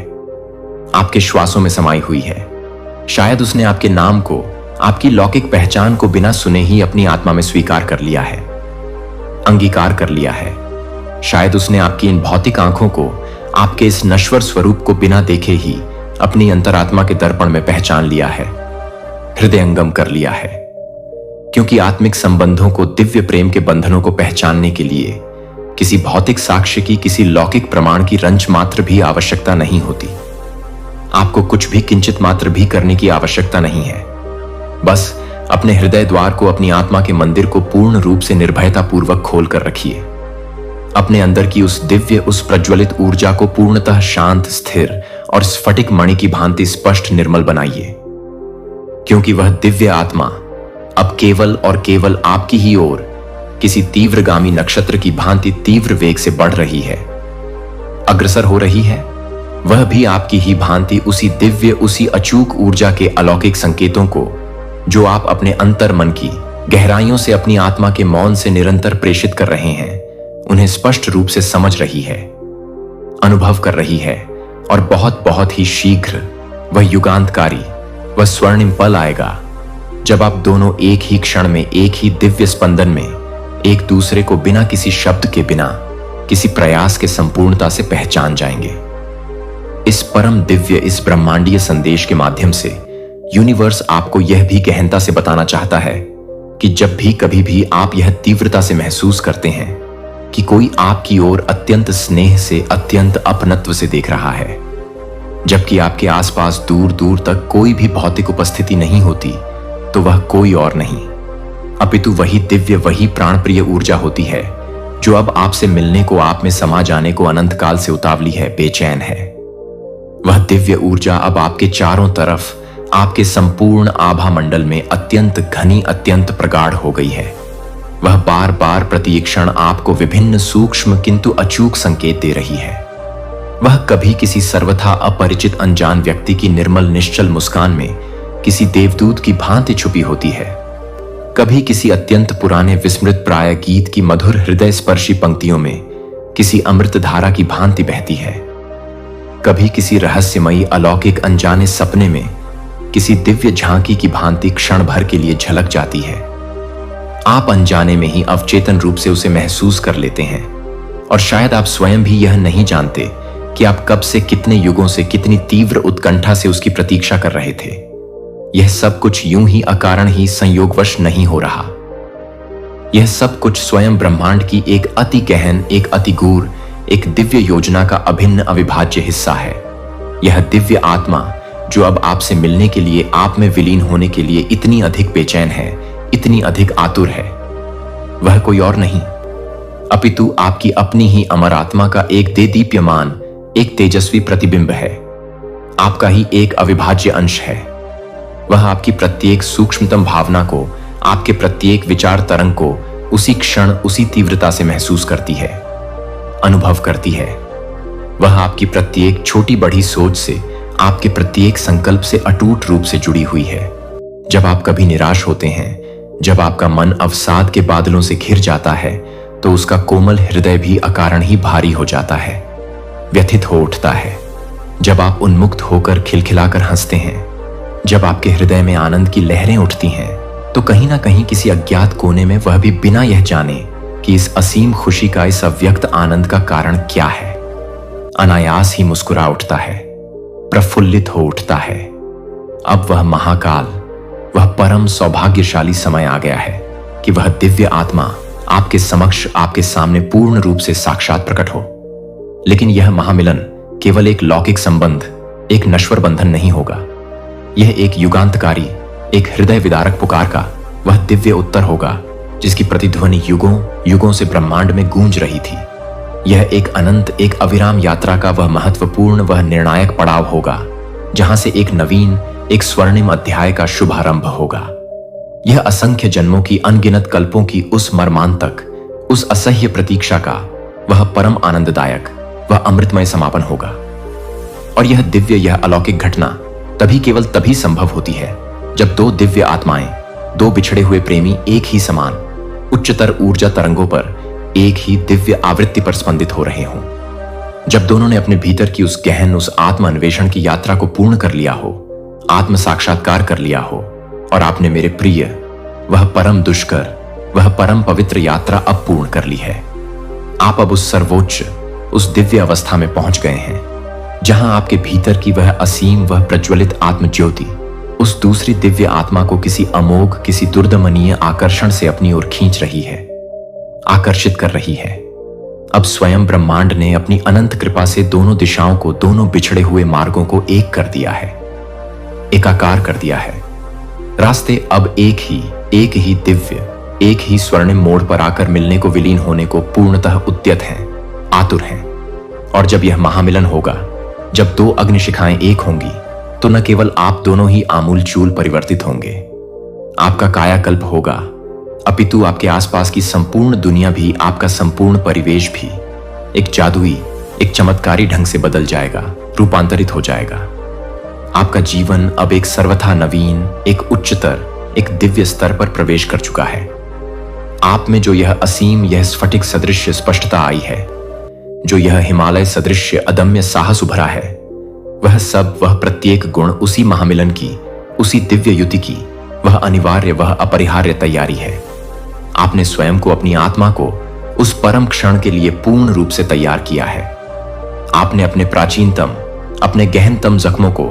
आपके श्वासों में समाई हुई है। शायद उसने आपके नाम को, आपकी लौकिक पहचान को बिना सुने ही अपनी आत्मा में स्वीकार कर लिया है, अंगीकार कर लिया है। शायद उसने आपकी इन भौतिक आंखों को, आपके इस नश्वर स्वरूप को बिना देखे ही अपनी अंतरात्मा के दर्पण में पहचान लिया है, हृदयंगम कर लिया है। क्योंकि आत्मिक संबंधों को, दिव्य प्रेम के बंधनों को पहचानने के लिए किसी भौतिक साक्ष्य की, किसी लौकिक प्रमाण की रंच मात्र भी आवश्यकता नहीं होती। आपको कुछ भी, किंचित मात्र भी करने की आवश्यकता नहीं है। बस अपने हृदय द्वार को, अपनी आत्मा के मंदिर को पूर्ण रूप से निर्भयता पूर्वक खोल कर रखिए। अपने अंदर की उस दिव्य, उस प्रज्वलित ऊर्जा को पूर्णतः शांत, स्थिर और स्फटिक मणि की भांति स्पष्ट, निर्मल बनाइए। क्योंकि वह दिव्य आत्मा अब केवल और केवल आपकी ही ओर किसी तीव्रगामी नक्षत्र की भांति तीव्र वेग से बढ़ रही है, अग्रसर हो रही है। वह भी आपकी ही भांति उसी दिव्य, उसी अचूक ऊर्जा के अलौकिक संकेतों को, जो आप अपने अंतर मन की गहराइयों से अपनी आत्मा के मौन से निरंतर प्रेषित कर रहे हैं, उन्हें स्पष्ट रूप से समझ रही है, अनुभव कर रही है। और बहुत बहुत ही शीघ्र वह युगांतकारी, वह स्वर्णिम पल आएगा जब आप दोनों एक ही क्षण में, एक ही दिव्य स्पंदन में एक दूसरे को बिना किसी शब्द के, बिना किसी प्रयास के संपूर्णता से पहचान जाएंगे। इस परम दिव्य, इस ब्रह्मांडीय संदेश के माध्यम से यूनिवर्स आपको यह भी गहनता से बताना चाहता है कि जब भी, कभी भी आप यह तीव्रता से महसूस करते हैं कि कोई आपकी ओर अत्यंत स्नेह से, अत्यंत अपनत्व से देख रहा है, जबकि आपके आसपास दूर दूर तक कोई भी भौतिक उपस्थिति नहीं होती, तो वह कोई और नहीं अपितु वही दिव्य, वही प्राणप्रिय ऊर्जा होती है जो अब आपसे मिलने को, आप में समा जाने को अनंत काल से उतावली है, बेचैन है। वह दिव्य ऊर्जा अब आपके चारों तरफ, आपके संपूर्ण आभा मंडल में अत्यंत घनी, अत्यंत प्रगाढ़ हो गई है। वह बार बार प्रति क्षण आपको विभिन्न सूक्ष्म किंतु अचूक संकेत दे रही है। वह कभी किसी सर्वथा अपरिचित अनजान व्यक्ति की निर्मल निश्चल मुस्कान में किसी देवदूत की भांति छुपी होती है, कभी किसी अत्यंत पुराने विस्मृत प्राय गीत की मधुर हृदय स्पर्शी पंक्तियों में किसी अमृत धारा की भांति बहती है, कभी किसी रहस्यमयी अलौकिक अनजाने सपने में किसी दिव्य झांकी की भांति क्षण भर के लिए झलक जाती है। आप अनजाने में ही अवचेतन रूप से उसे महसूस कर लेते हैं, और शायद आप स्वयं भी यह नहीं जानते कि आप कब से, कितने युगों से, कितनी तीव्र उत्कंठा से उसकी प्रतीक्षा कर रहे थे। यह सब कुछ यूं ही अकारण ही, संयोगवश नहीं हो रहा। यह सब कुछ स्वयं ब्रह्मांड की एक अति गहन, एक अति गूढ़, एक दिव्य योजना का अभिन्न अविभाज्य हिस्सा है। यह दिव्य आत्मा जो अब आपसे मिलने के लिए, आप में विलीन होने के लिए इतनी अधिक बेचैन है, इतनी अधिक आतुर है, वह कोई और नहीं अपितु आपकी अपनी ही अमर आत्मा का एक देदीप्यमान, एक तेजस्वी प्रतिबिंब है, आपका ही एक अविभाज्य अंश है। वह आपकी प्रत्येक सूक्ष्मतम भावना को, आपके प्रत्येक विचार तरंग को उसी क्षण, उसी तीव्रता से महसूस करती है, अनुभव करती है। वह आपकी प्रत्येक छोटी बड़ी सोच से, आपके प्रत्येक संकल्प से अटूट रूप से जुड़ी हुई है। जब आप कभी निराश होते हैं, जब आपका मन अवसाद के बादलों से घिर जाता है, तो उसका कोमल हृदय भी अकारण ही भारी हो जाता है, व्यथित हो उठता है। जब आप उन्मुक्त होकर खिलखिलाकर हंसते हैं, जब आपके हृदय में आनंद की लहरें उठती हैं, तो कहीं ना कहीं किसी अज्ञात कोने में वह भी बिना यह जाने कि इस असीम खुशी का, इस अव्यक्त आनंद का कारण क्या है, अनायास ही मुस्कुरा उठता है, प्रफुल्लित हो उठता है। अब वह महाकाल, वह परम सौभाग्यशाली समय आ गया है कि वह दिव्य आत्मा आपके समक्ष, आपके सामने पूर्ण रूप से साक्षात प्रकट हो। लेकिन यह महामिलन केवल एक लौकिक संबंध, एक नश्वर बंधन नहीं होगा। यह एक युगांतकारी, एक हृदय विदारक पुकार का वह दिव्य उत्तर होगा जिसकी प्रतिध्वनि युगों युगों से ब्रह्मांड में गूंज रही थी। यह एक अनंत, एक अविराम यात्रा का वह महत्वपूर्ण, वह निर्णायक पड़ाव होगा जहां से एक नवीन, एक स्वर्णिम अध्याय का शुभारंभ होगा। यह असंख्य जन्मों की, अनगिनत कल्पों की उस मर्मांतक, उस असह्य प्रतीक्षा का वह परम आनंददायक, वह अमृतमय समापन होगा। और यह दिव्य, यह अलौकिक घटना तभी, केवल तभी संभव होती है जब दो दिव्य आत्माएं, दो बिछड़े हुए प्रेमी एक ही समान उच्चतर ऊर्जा तरंगों पर, एक ही दिव्य आवृत्ति पर स्पंदित हो रहे हों। जब दोनों ने अपने भीतर की उस गहन, उस आत्म अन्वेषण की यात्रा को पूर्ण कर लिया हो, आत्म साक्षात्कार कर लिया हो, और आपने मेरे प्रिय वह परम दुष्कर, वह परम पवित्र यात्रा अब पूर्ण कर ली है। आप अब उस सर्वोच्च, उस दिव्य अवस्था में पहुंच गए हैं जहां आपके भीतर की वह असीम, वह प्रज्वलित आत्म ज्योति उस दूसरी दिव्य आत्मा को किसी अमोघ, किसी दुर्दमनीय आकर्षण से अपनी ओर खींच रही है, आकर्षित कर रही है। अब स्वयं ब्रह्मांड ने अपनी अनंत कृपा से दोनों दिशाओं को, दोनों बिछड़े हुए मार्गों को एक कर दिया है, एकाकार कर दिया है। रास्ते अब एक ही दिव्य, एक ही स्वर्णिम मोड़ पर आकर मिलने को, विलीन होने को पूर्णतः उद्यत हैं, आतुर हैं। और जब यह महामिलन होगा, जब दो अग्निशिखाएं एक होंगी, तो न केवल आप दोनों ही आमूलचूल परिवर्तित होंगे, आपका कायाकल्प होगा, अपितु आपके आसपास की संपूर्ण दुनिया भी, आपका संपूर्ण परिवेश भी एक जादुई, एक चमत्कारी ढंग से बदल जाएगा, रूपांतरित हो जाएगा। आपका जीवन अब एक सर्वथा नवीन, एक उच्चतर, एक दिव्य स्तर पर प्रवेश कर चुका है। आप में जो यह असीम, यह स्फटिक सदृश स्पष्टता आई है, जो यह हिमालय सदृश अदम्य साहस उभरा है, वह सब, वह प्रत्येक गुण उसी महामिलन की, उसी दिव्य युति की वह अनिवार्य, वह अपरिहार्य तैयारी है। आपने स्वयं को, अपनी आत्मा को उस परम क्षण के लिए पूर्ण रूप से तैयार किया है। आपने अपने प्राचीनतम, अपने गहनतम जख्मों को,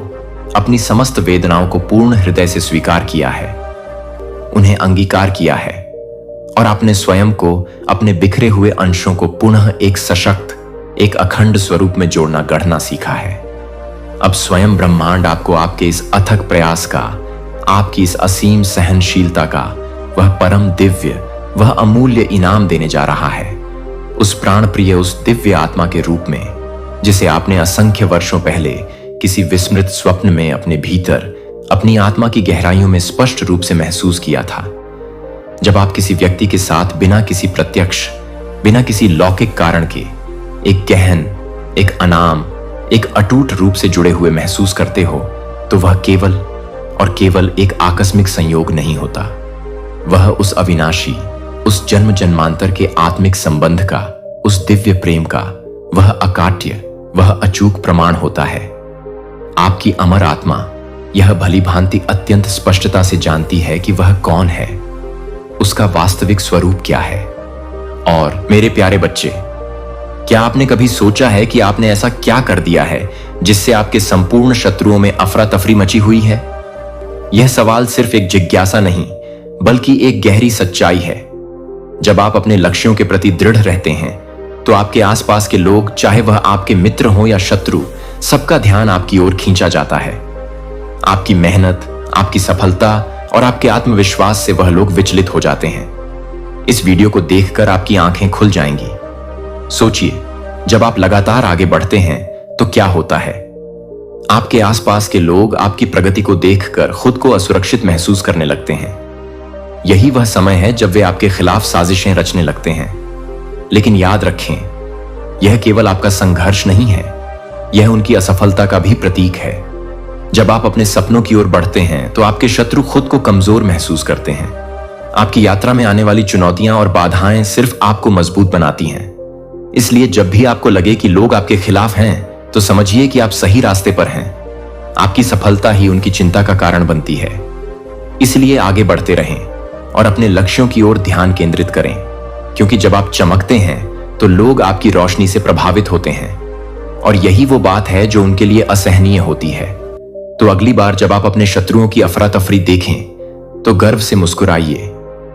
अपनी समस्त वेदनाओं को पूर्ण हृदय से स्वीकार किया है, उन्हें अंगीकार किया है, और आपने स्वयं को, अपने बिखरे हुए अंशों को पुनः एक सशक्त, एक अखंड स्वरूप में जोड़ना, गढ़ना सीखा है। अब स्वयं ब्रह्मांड आपको आपके इस अथक प्रयास का, आपकी इस असीम सहनशीलता का वह परम दिव्य, वह अमूल्य इनाम देने जा रहा है, उस प्राण प्रिय, उस दिव्य आत्मा के रूप में जिसे आपने असंख्य वर्षों पहले किसी विस्मृत स्वप्न में अपने भीतर, अपनी आत्मा की गहराइयों में स्पष्ट रूप से महसूस किया था। जब आप किसी व्यक्ति के साथ बिना किसी प्रत्यक्ष, बिना किसी लौकिक कारण के एक गहन, एक अनाम, एक अटूट रूप से जुड़े हुए महसूस करते हो, तो वह केवल और केवल एक आकस्मिक संयोग नहीं होता। वह उस अविनाशी, उस जन्म जन्मांतर के आत्मिक संबंध का, उस दिव्य प्रेम का वह अकाट्य, वह अचूक प्रमाण होता है। आपकी अमर आत्मा यह भली भांति अत्यंत स्पष्टता से जानती है कि वह कौन है, उसका वास्तविक स्वरूप क्या है। और मेरे प्यारे बच्चे, क्या आपने कभी सोचा है कि आपने ऐसा क्या कर दिया है जिससे आपके संपूर्ण शत्रुओं में अफरा तफरी मची हुई है? यह सवाल सिर्फ एक जिज्ञासा नहीं, बल्कि एक गहरी सच्चाई है। जब आप अपने लक्ष्यों के प्रति दृढ़ रहते हैं, तो आपके आसपास के लोग, चाहे वह आपके मित्र हो या शत्रु, सबका ध्यान आपकी ओर खींचा जाता है। आपकी मेहनत, आपकी सफलता और आपके आत्मविश्वास से वह लोग विचलित हो जाते हैं। इस वीडियो को देखकर आपकी आंखें खुल जाएंगी। सोचिए, जब आप लगातार आगे बढ़ते हैं तो क्या होता है? आपके आसपास के लोग आपकी प्रगति को देखकर खुद को असुरक्षित महसूस करने लगते हैं। यही वह समय है जब वे आपके खिलाफ साजिशें रचने लगते हैं। लेकिन याद रखें, यह केवल आपका संघर्ष नहीं है, यह उनकी असफलता का भी प्रतीक है। जब आप अपने सपनों की ओर बढ़ते हैं तो आपके शत्रु खुद को कमजोर महसूस करते हैं, आपकी यात्रा में आने वाली चुनौतियां और बाधाएं सिर्फ आपको मजबूत बनाती हैं। इसलिए जब भी आपको लगे कि लोग आपके खिलाफ हैं, तो समझिए कि आप सही रास्ते पर हैं। आपकी सफलता ही उनकी चिंता का कारण बनती है। इसलिए आगे बढ़ते रहें और अपने लक्ष्यों की ओर ध्यान केंद्रित करें, क्योंकि जब आप चमकते हैं तो लोग आपकी रोशनी से प्रभावित होते हैं, और यही वो बात है जो उनके लिए असहनीय होती है। तो अगली बार जब आप अपने शत्रुओं की अफरा तफरी देखें तो गर्व से मुस्कुराइए,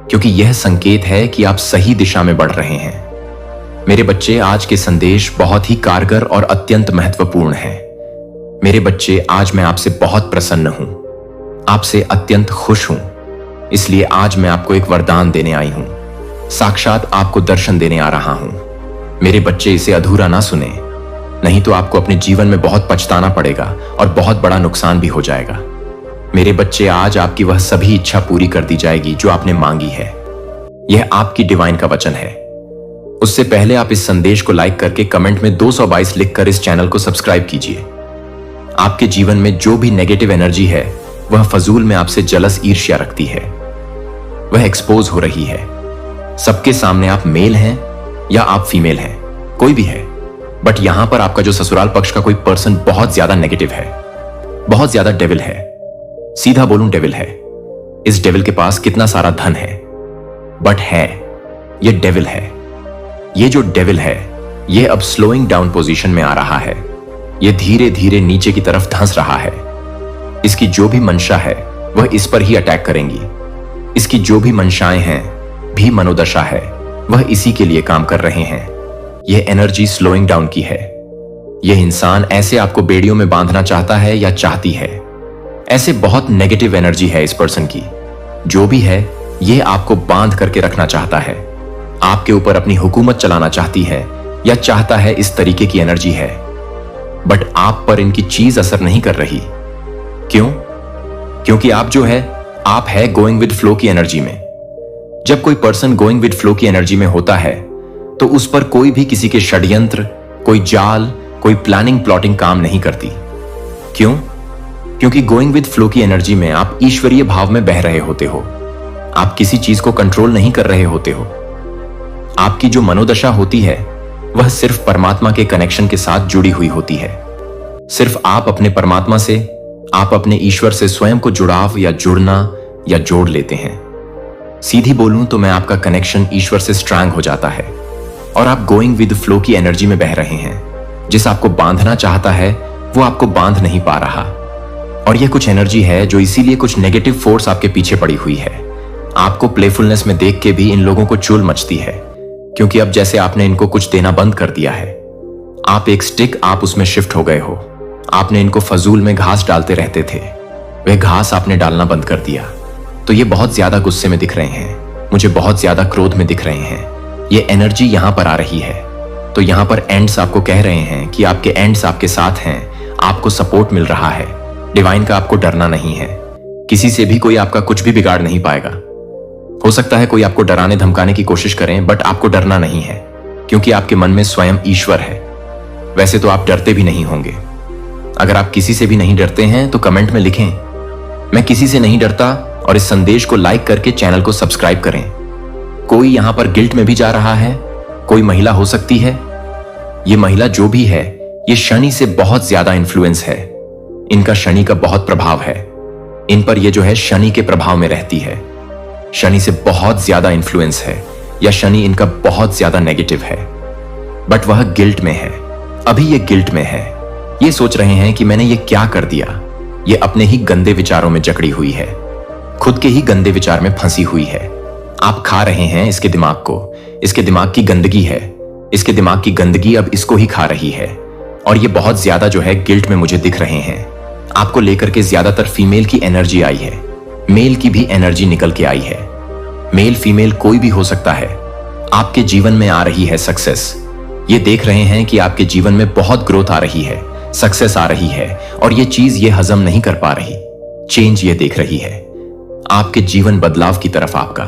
क्योंकि यह संकेत है कि आप सही दिशा में बढ़ रहे हैं। मेरे बच्चे, आज के संदेश बहुत ही कारगर और अत्यंत महत्वपूर्ण है। मेरे बच्चे, आज मैं आपसे बहुत प्रसन्न हूं, आपसे अत्यंत खुश हूं। इसलिए आज मैं आपको एक वरदान देने आई हूं, साक्षात आपको दर्शन देने आ रहा हूं। मेरे बच्चे, इसे अधूरा ना सुने, नहीं तो आपको अपने जीवन में बहुत पछताना पड़ेगा और बहुत बड़ा नुकसान भी हो जाएगा। मेरे बच्चे, आज आपकी वह सभी इच्छा पूरी कर दी जाएगी जो आपने मांगी है। यह आपकी डिवाइन का वचन है। उससे पहले आप इस संदेश को लाइक करके कमेंट में 222 लिखकर इस चैनल को सब्सक्राइब कीजिए। आपके जीवन में जो भी नेगेटिव एनर्जी है, वह फजूल में आपसे जलस ईर्ष्या रखती है। वह एक्सपोज हो रही है। सबके सामने आप मेल हैं या आप फीमेल हैं, कोई भी है, बट यहां पर आपका जो ससुराल पक्ष का कोई पर्सन बहुत ज्यादा नेगेटिव है, बहुत ज्यादा डेविल है। सीधा बोलूं, डेविल है। इस डेविल के पास कितना सारा धन है, बट है, ये डेविल है। ये जो डेविल है, ये अब स्लोइंग डाउन पोजीशन में आ रहा है। ये धीरे धीरे नीचे की तरफ धंस रहा है। इसकी जो भी मंशा है वह इस पर ही अटैक करेंगी। इसकी जो भी मंशाएं हैं, भी मनोदशा है, वह इसी के लिए काम कर रहे हैं। यह एनर्जी स्लोइंग डाउन की है। यह इंसान ऐसे आपको बेड़ियों में बांधना चाहता है या चाहती है। ऐसे बहुत नेगेटिव एनर्जी है इस पर्सन की। जो भी है, यह आपको बांध करके रखना चाहता है, आपके ऊपर अपनी हुकूमत चलाना चाहती है या चाहता है, इस तरीके की एनर्जी है। बट आप पर इनकी चीज असर नहीं कर रही। क्यों? क्योंकि आप जो है, आप है गोइंग विद फ्लो की एनर्जी में। जब कोई पर्सन गोइंग विद फ्लो की एनर्जी में होता है, तो उस पर कोई भी किसी के षड्यंत्र, कोई जाल, कोई प्लानिंग प्लॉटिंग काम नहीं करती। क्यों? क्योंकि गोइंग विद फ्लो की एनर्जी में आप ईश्वरीय भाव में बह रहे होते हो। आप किसी चीज को कंट्रोल नहीं कर रहे होते हो। आपकी जो मनोदशा होती है, वह सिर्फ परमात्मा के कनेक्शन के साथ जुड़ी हुई होती है। सिर्फ आप अपने परमात्मा से, आप अपने ईश्वर से स्वयं को जुड़ाव या जुड़ना या जोड़ लेते हैं। सीधी बोलूं तो मैं आपका कनेक्शन ईश्वर से स्ट्रांग हो जाता है और आप गोइंग विद फ्लो की एनर्जी में बह रहे हैं। जिस आपको बांधना चाहता है, वो आपको बांध नहीं पा रहा। और यह कुछ एनर्जी है जो इसीलिए कुछ नेगेटिव फोर्स आपके पीछे पड़ी हुई है। आपको प्लेफुलनेस में देख के भी इन लोगों को चुल मचती है, क्योंकि अब जैसे आपने इनको कुछ देना बंद कर दिया है। आप एक स्टिक, आप उसमें शिफ्ट हो गए हो। आपने इनको फजूल में घास डालते रहते थे, वह घास आपने डालना बंद कर दिया। तो ये बहुत ज्यादा गुस्से में दिख रहे हैं, मुझे बहुत ज्यादा क्रोध में दिख रहे हैं। ये एनर्जी यहां पर आ रही है। तो यहां पर एंड्स आपको कह रहे हैं कि आपके एंड्स आपके साथ हैं, आपको सपोर्ट मिल रहा है। डिवाइन का आपको डरना नहीं है। किसी से भी कोई आपका कुछ भी बिगाड़ नहीं पाएगा। हो सकता है कोई आपको डराने धमकाने की कोशिश करें, बट आपको डरना नहीं है, क्योंकि आपके मन में स्वयं ईश्वर है। वैसे तो आप डरते भी नहीं होंगे। अगर आप किसी से भी नहीं डरते हैं तो कमेंट में लिखें, मैं किसी से नहीं डरता, और इस संदेश को लाइक करके चैनल को सब्सक्राइब करें। कोई यहां पर गिल्ट में भी जा रहा है, कोई महिला हो सकती है। ये महिला जो भी है, ये शनि से बहुत ज्यादा इन्फ्लुएंस है। इनका शनि का बहुत प्रभाव है। इन पर ये जो है शनि के प्रभाव में रहती है। शनि से बहुत ज्यादा इन्फ्लुएंस है, या शनि इनका बहुत ज्यादा नेगेटिव है। बट वह गिल्ट में है। अभी ये गिल्ट में है। ये सोच रहे हैं कि मैंने ये क्या कर दिया। ये अपने ही गंदे विचारों में जकड़ी हुई है, खुद के ही गंदे विचार में फंसी हुई है। आप खा रहे हैं इसके दिमाग को। इसके दिमाग की गंदगी है। इसके दिमाग की गंदगी अब इसको ही खा रही है। और ये बहुत ज्यादा जो है गिल्ट में मुझे दिख रहे हैं। आपको लेकर के ज्यादातर फीमेल की एनर्जी आई है, मेल की भी एनर्जी निकल के आई है। मेल फीमेल कोई भी हो सकता है। आपके जीवन में आ रही है सक्सेस। ये देख रहे हैं कि आपके जीवन में बहुत ग्रोथ आ रही है, सक्सेस आ रही है, और ये चीज ये हजम नहीं कर पा रही। चेंज ये देख रही है। आपके जीवन बदलाव की तरफ आपका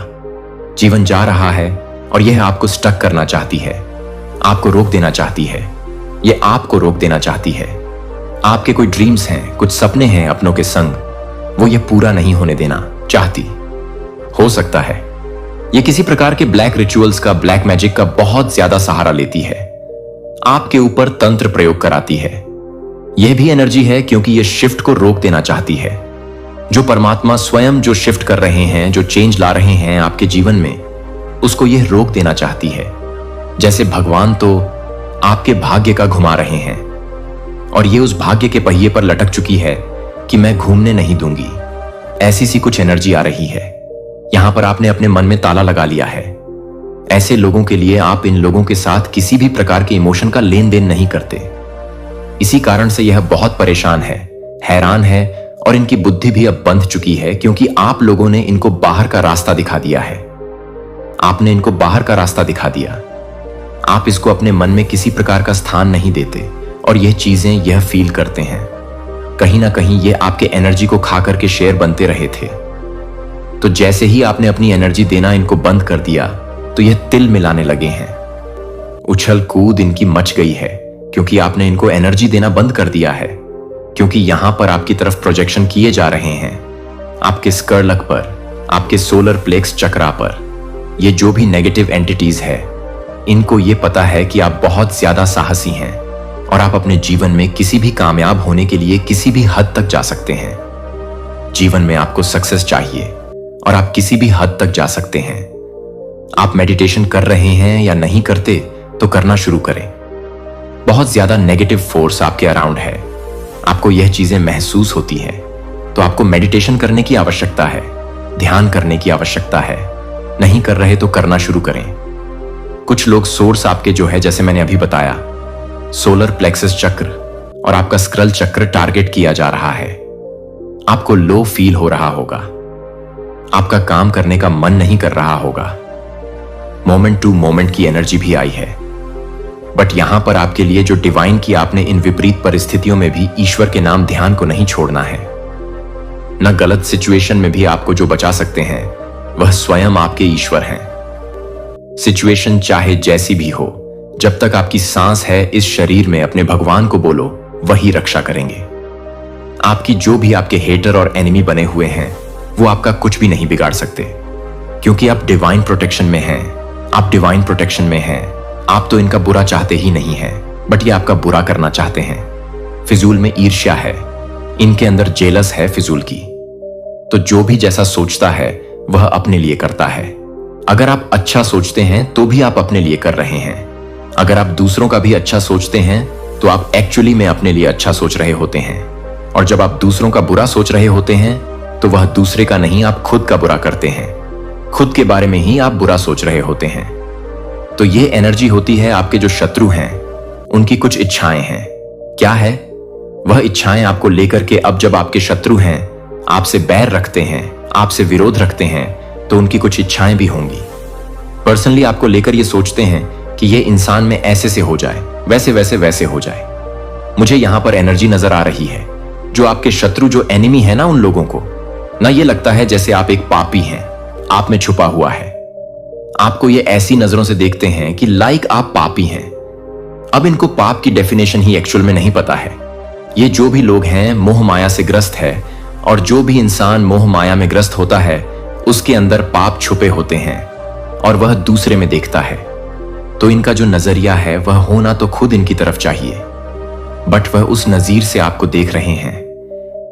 जीवन जा रहा है, और यह आपको स्टक करना चाहती है, आपको रोक देना चाहती है। ये आपको रोक देना चाहती है। आपके कोई ड्रीम्स हैं, कुछ सपने हैं अपनों के संग, वो ये पूरा नहीं होने देना चाहती। हो सकता है ये किसी प्रकार के ब्लैक रिचुअल्स का, ब्लैक मैजिक का बहुत ज्यादा सहारा लेती है, आपके ऊपर तंत्र प्रयोग कराती है। यह भी एनर्जी है क्योंकि यह शिफ्ट को रोक देना चाहती है। जो परमात्मा स्वयं जो शिफ्ट कर रहे हैं, जो चेंज ला रहे हैं आपके जीवन में, उसको यह रोक देना चाहती है। जैसे भगवान तो आपके भाग्य का घुमा रहे हैं और ये उस भाग्य के पहिए पर लटक चुकी है कि मैं घूमने नहीं दूंगी, ऐसी सी कुछ एनर्जी आ रही है। यहां पर आपने अपने मन में ताला लगा लिया है। ऐसे लोगों के लिए आप इन लोगों के साथ किसी भी प्रकार के इमोशन का लेन देन नहीं करते। इसी कारण से यह बहुत परेशान है, हैरान है और इनकी बुद्धि भी अब बंध चुकी है क्योंकि आप लोगों ने इनको बाहर का रास्ता दिखा दिया है। आपने इनको बाहर का रास्ता दिखा दिया। आप इसको अपने मन में किसी प्रकार का स्थान नहीं देते और यह चीजें यह फील करते हैं। कहीं ना कहीं ये आपके एनर्जी को खा करके शेर बनते रहे थे। तो जैसे ही आपने अपनी एनर्जी देना इनको बंद कर दिया तो यह तिल मिलाने लगे हैं। उछल कूद इनकी मच गई है क्योंकि आपने इनको एनर्जी देना बंद कर दिया है। क्योंकि यहां पर आपकी तरफ प्रोजेक्शन किए जा रहे हैं, आपके स्कर्लक पर, आपके सोलर प्लेक्स चक्रा पर। ये जो भी नेगेटिव एंटिटीज है, इनको ये पता है कि आप बहुत ज्यादा साहसी हैं और आप अपने जीवन में किसी भी कामयाब होने के लिए किसी भी हद तक जा सकते हैं। जीवन में आपको सक्सेस चाहिए और आप किसी भी हद तक जा सकते हैं। आप मेडिटेशन कर रहे हैं या नहीं करते तो करना शुरू करें। बहुत ज्यादा नेगेटिव फोर्स आपके अराउंड है, आपको यह चीजें महसूस होती है, तो आपको मेडिटेशन करने की आवश्यकता है, ध्यान करने की आवश्यकता है। नहीं कर रहे तो करना शुरू करें। कुछ लोग सोर्स आपके जो है, जैसे मैंने अभी बताया, सोलर प्लेक्सस चक्र और आपका स्क्रल चक्र टारगेट किया जा रहा है। आपको लो फील हो रहा होगा, आपका काम करने का मन नहीं कर रहा होगा। मोमेंट टू मोमेंट की एनर्जी भी आई है, बट यहां पर आपके लिए जो डिवाइन की आपने इन विपरीत परिस्थितियों में भी ईश्वर के नाम ध्यान को नहीं छोड़ना है। न गलत सिचुएशन में भी आपको जो बचा सकते हैं वह स्वयं आपके ईश्वर हैं। सिचुएशन चाहे जैसी भी हो, जब तक आपकी सांस है इस शरीर में, अपने भगवान को बोलो, वही रक्षा करेंगे। आपकी जो भी आपके हेटर और एनिमी बने हुए हैं वो आपका कुछ भी नहीं बिगाड़ सकते क्योंकि आप डिवाइन प्रोटेक्शन में हैं। आप डिवाइन प्रोटेक्शन में हैं। आप तो इनका बुरा चाहते ही नहीं हैं, बट ये आपका बुरा करना चाहते हैं। फिजूल में ईर्ष्या है, इनके अंदर जेलस है फिजूल की। तो जो भी जैसा सोचता है वह अपने लिए करता है। अगर आप अच्छा सोचते हैं तो भी आप अपने लिए कर रहे हैं। अगर आप दूसरों का भी अच्छा सोचते हैं तो आप एक्चुअली में अपने लिए अच्छा सोच रहे होते हैं। और जब आप दूसरों का बुरा सोच रहे होते हैं तो वह दूसरे का नहीं, आप खुद का बुरा करते हैं। खुद के बारे में ही आप बुरा सोच रहे होते हैं। तो ये एनर्जी होती है आपके जो शत्रु हैं, उनकी कुछ इच्छाएं हैं। क्या है वह इच्छाएं आपको लेकर के? अब जब आपके शत्रु हैं, आपसे बैर रखते हैं, आपसे विरोध रखते हैं, तो उनकी कुछ इच्छाएं भी होंगी। पर्सनली आपको लेकर ये सोचते हैं कि ये इंसान में ऐसे से हो जाए, वैसे वैसे वैसे हो जाए। मुझे यहां पर एनर्जी नजर आ रही है। जो आपके शत्रु, जो एनिमी है ना, उन लोगों को ना ये लगता है जैसे आप एक पापी हैं, आप में छुपा हुआ है। आपको ये ऐसी नजरों से देखते हैं कि लाइक आप पापी हैं। अब इनको पाप की डेफिनेशन ही एक्चुअल में नहीं पता है। ये जो भी लोग हैं मोह माया से ग्रस्त है, और जो भी इंसान मोह माया में ग्रस्त होता है उसके अंदर पाप छुपे होते हैं और वह दूसरे में देखता है। तो इनका जो नजरिया है वह होना तो खुद इनकी तरफ चाहिए, बट वह उस नजीर से आपको देख रहे हैं।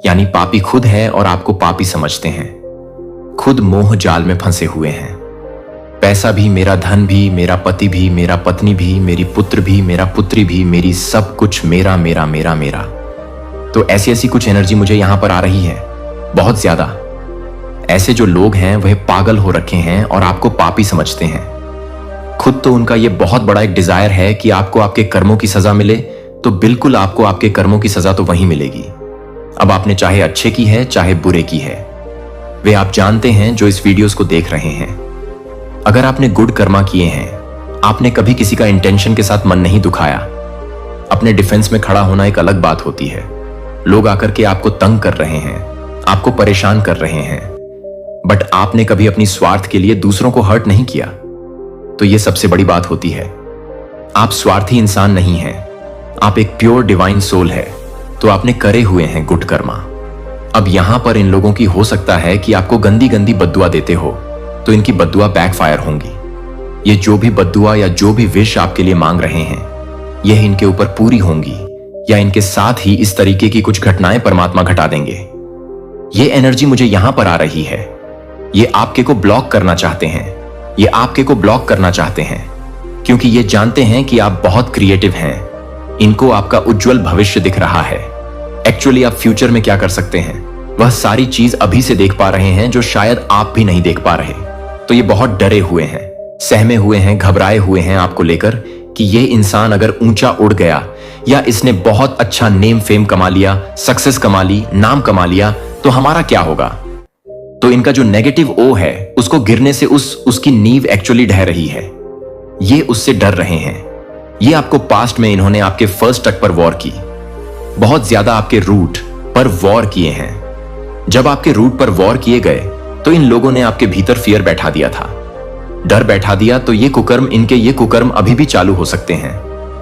यानी पापी खुद है और आपको पापी समझते हैं। खुद मोह जाल में फंसे हुए हैं। पैसा भी, मेरा धन भी, मेरा पति भी, मेरा पत्नी भी, मेरी पुत्र भी, मेरा पुत्री भी, मेरी सब कुछ मेरा मेरा मेरा मेरा। तो ऐसी ऐसी कुछ एनर्जी मुझे यहां पर आ रही है, बहुत ज्यादा। ऐसे जो लोग हैं वह पागल हो रखे हैं और आपको पापी समझते हैं। खुद तो उनका यह बहुत बड़ा एक डिजायर है कि आपको आपके कर्मों की सजा मिले, तो बिल्कुल आपको आपके कर्मों की सजा तो वहीं मिलेगी। अब आपने चाहे अच्छे की है चाहे बुरे की है, वे आप जानते हैं जो इस वीडियोस को देख रहे हैं। अगर आपने गुड कर्मा किए हैं, आपने कभी किसी का इंटेंशन के साथ मन नहीं दुखाया। अपने डिफेंस में खड़ा होना एक अलग बात होती है। लोग आकर के आपको तंग कर रहे हैं, आपको परेशान कर रहे हैं, बट आपने कभी अपनी स्वार्थ के लिए दूसरों को हर्ट नहीं किया। तो यह सबसे बड़ी बात होती है। आप स्वार्थी इंसान नहीं हैं, आप एक प्योर डिवाइन सोल है। तो आपने करे हुए हैं गुड कर्मा। अब यहां पर इन लोगों की हो सकता है कि आपको गंदी गंदी बद्दुआ देते हो, तो इनकी बद्दुआ बैकफायर होंगी। ये जो भी बद्दुआ या जो भी विश आपके लिए मांग रहे हैं, यह इनके ऊपर पूरी होंगी या इनके साथ ही इस तरीके की कुछ घटनाएं परमात्मा घटा देंगे। ये एनर्जी मुझे यहां पर आ रही है। ये आपके को ब्लॉक करना चाहते हैं। ये आपके को ब्लॉक करना चाहते हैं क्योंकि ये जानते हैं कि आप बहुत क्रिएटिव हैं। इनको आपका उज्जवल भविष्य दिख रहा है। एक्चुअली आप फ्यूचर में क्या कर सकते हैं, वह सारी चीज अभी से देख पा रहे हैं जो शायद आप भी नहीं देख पा रहे। तो ये बहुत डरे हुए हैं, सहमे हुए हैं, घबराए हुए हैं आपको लेकर कि ये इंसान अगर ऊंचा उड़ गया या इसने बहुत अच्छा नेम फेम कमा लिया, सक्सेस कमा ली, नाम कमा लिया, तो हमारा क्या होगा। तो इनका जो नेगेटिव ओ है उसको गिरने से उसकी नींव एक्चुअली ढह रही है। ये उससे डर रहे हैं। ये आपको पास्ट में इन्होंने आपके फर्स्ट तक पर वॉर की, बहुत ज्यादा आपके रूट पर वॉर किए हैं। जब आपके रूट पर वॉर किए गए तो इन लोगों ने आपके भीतर फियर बैठा दिया था, डर बैठा दिया। तो ये कुकर्म, इनके ये कुकर्म अभी भी चालू हो सकते हैं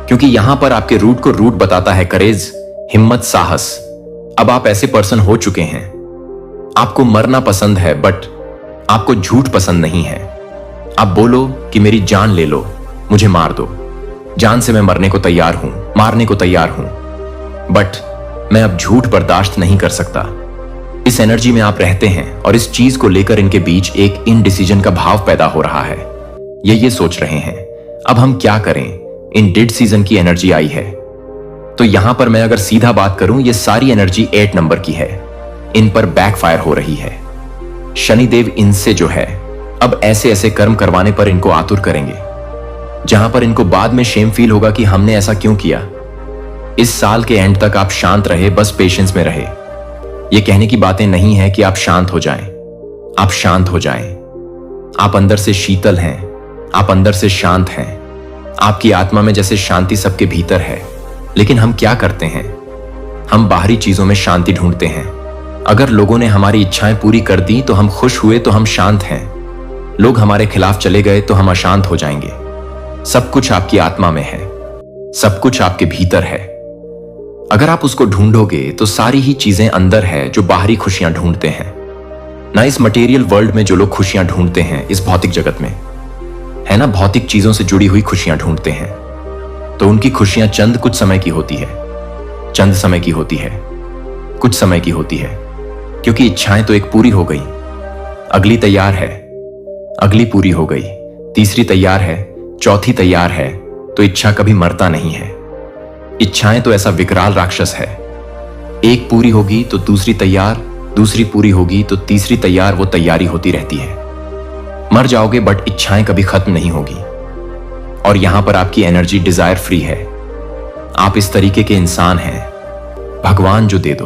क्योंकि यहां पर आपके रूट को रूट बताता है करेज, हिम्मत, साहस। अब आप ऐसे पर्सन हो चुके हैं। आपको मरना पसंद है बट आपको झूठ पसंद नहीं है। आप बोलो कि मेरी जान ले लो, मुझे मार दो, जान से मैं मरने को तैयार हूं, मारने को तैयार हूं, बट मैं अब झूठ बर्दाश्त नहीं कर सकता। इस एनर्जी में आप रहते हैं और इस चीज को लेकर इनके बीच एक इनडिसीजन का भाव पैदा हो रहा है। ये सोच रहे हैं अब हम क्या करें। इन डिड सीजन की एनर्जी आई है। तो यहां पर मैं अगर सीधा बात करूं, ये सारी एनर्जी 8 नंबर की है। इन पर बैकफायर हो रही है। शनिदेव इनसे जो है अब ऐसे ऐसे कर्म करवाने पर इनको आतुर करेंगे जहां पर इनको बाद में शेम फील होगा कि हमने ऐसा क्यों किया। इस साल के एंड तक आप शांत रहे, बस पेशेंस में रहे। ये कहने की बातें नहीं है कि आप शांत हो जाएं। आप शांत हो जाएं। आप अंदर से शीतल हैं, आप अंदर से शांत हैं। आपकी आत्मा में जैसे शांति सबके भीतर है, लेकिन हम क्या करते हैं, हम बाहरी चीजों में शांति ढूंढते हैं। अगर लोगों ने हमारी इच्छाएं पूरी कर दी तो हम खुश हुए, तो हम शांत हैं। लोग हमारे खिलाफ चले गए तो हम अशांत हो जाएंगे। सब कुछ आपकी आत्मा में है, सब कुछ आपके भीतर है। अगर आप उसको ढूंढोगे तो सारी ही चीजें अंदर है जो बाहरी खुशियां ढूंढते हैं ना। इस मटेरियल वर्ल्ड में जो लोग खुशियां ढूंढते हैं, इस भौतिक जगत में है ना, भौतिक चीजों से जुड़ी हुई खुशियां ढूंढते हैं, तो उनकी खुशियां चंद कुछ समय की होती है, चंद समय की होती है, कुछ समय की होती है, क्योंकि इच्छाएं तो एक पूरी हो गई, अगली तैयार है, अगली पूरी हो गई, तीसरी तैयार है, चौथी तैयार है। तो इच्छा कभी मरता नहीं है। इच्छाएं तो ऐसा विकराल राक्षस है, एक पूरी होगी तो दूसरी तैयार, दूसरी पूरी होगी तो तीसरी तैयार, वो तैयारी होती रहती है। मर जाओगे बट इच्छाएं कभी खत्म नहीं होगी। और यहां पर आपकी एनर्जी डिजायर फ्री है। आप इस तरीके के इंसान हैं, भगवान जो दे दो।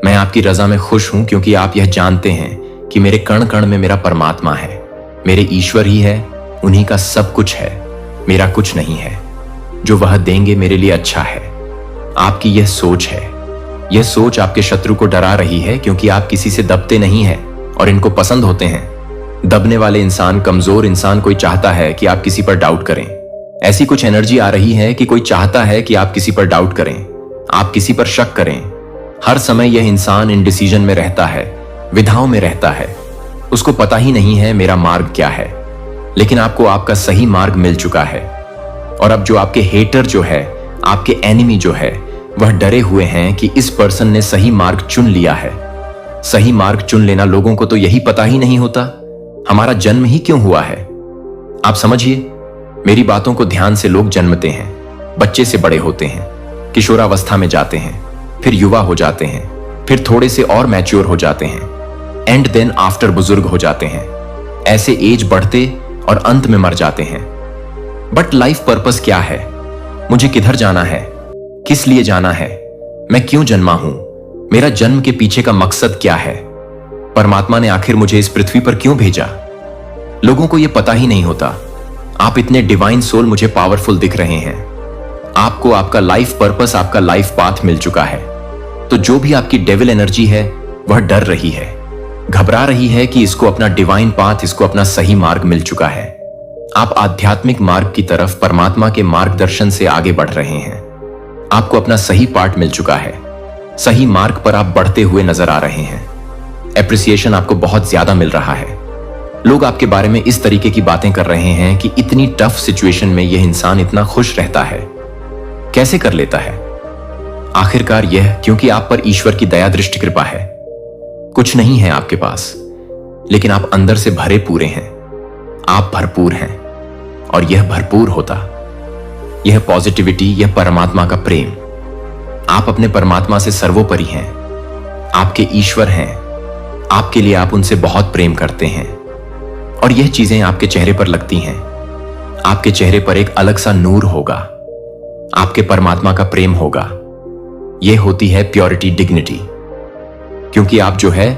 मैं आपकी रजा में खुश हूं क्योंकि आप यह जानते हैं कि मेरे कण कण में मेरा परमात्मा है, मेरे ईश्वर ही है, उन्हीं का सब कुछ है, मेरा कुछ नहीं है। जो वह देंगे मेरे लिए अच्छा है। आपकी यह सोच है। यह सोच आपके शत्रु को डरा रही है क्योंकि आप किसी से दबते नहीं हैं और इनको पसंद होते हैं। दबने वाले इंसान, कमजोर इंसान कोई चाहता है कि आप किसी पर डाउट करें। ऐसी कुछ एनर्जी आ रही है कि कोई चाहता है कि आप किसी पर डाउट करें, आप किसी पर शक करें। हर समय यह इंसान इनडिसीजन में रहता है, विधाओं में रहता है। उसको पता ही नहीं है मेरा मार्ग क्या है। लेकिन आपको आपका सही मार्ग मिल चुका है। और अब जो आपके हेटर जो है, आपके एनिमी जो है, वह डरे हुए हैं कि इस पर्सन ने सही मार्ग चुन लिया है। सही मार्ग चुन लेना, लोगों को तो यही पता ही नहीं होता हमारा जन्म ही क्यों हुआ है। आप समझिए मेरी बातों को ध्यान से। लोग जन्मते हैं, बच्चे से बड़े होते हैं, किशोरावस्था में जाते हैं, फिर युवा हो जाते हैं, फिर थोड़े से और मैच्योर हो जाते हैं, एंड देन आफ्टर बुजुर्ग हो जाते हैं। ऐसे एज बढ़ते और अंत में मर जाते हैं। बट लाइफ पर्पस क्या है, मुझे किधर जाना है, किस लिए जाना है, मैं क्यों जन्मा हूं, मेरा जन्म के पीछे का मकसद क्या है, परमात्मा ने आखिर मुझे इस पृथ्वी पर क्यों भेजा। लोगों को यह पता ही नहीं होता। आप इतने डिवाइन सोल मुझे पावरफुल दिख रहे हैं। आपको आपका लाइफ पर्पस, आपका लाइफ पाथ मिल चुका है। तो जो भी आपकी डेविल एनर्जी है वह डर रही है, घबरा रही है कि इसको अपना डिवाइन पाथ, इसको अपना सही मार्ग मिल चुका है। आप आध्यात्मिक मार्ग की तरफ, परमात्मा के मार्गदर्शन से आगे बढ़ रहे हैं। आपको अपना सही पार्ट मिल चुका है। सही मार्ग पर आप बढ़ते हुए नजर आ रहे हैं। एप्रिसिएशन आपको बहुत ज्यादा मिल रहा है। लोग आपके बारे में इस तरीके की बातें कर रहे हैं कि इतनी टफ सिचुएशन में यह इंसान इतना खुश रहता है, कैसे कर लेता है? आखिरकार यह क्योंकि आप पर ईश्वर की दया दृष्टि कृपा है। कुछ नहीं है आपके पास, लेकिन आप अंदर से भरे पूरे हैं। आप भरपूर हैं, और यह भरपूर होता, यह पॉजिटिविटी, यह परमात्मा का प्रेम। आप अपने परमात्मा से सर्वोपरि हैं, आपके ईश्वर हैं। आपके लिए आप उनसे बहुत प्रेम करते हैं, और यह चीजें आपके चेहरे पर लगती हैं। आपके चेहरे पर एक अलग सा नूर होगा, आपके परमात्मा का प्रेम होगा। यह होती है प्योरिटी, डिग्निटी, क्योंकि आप जो है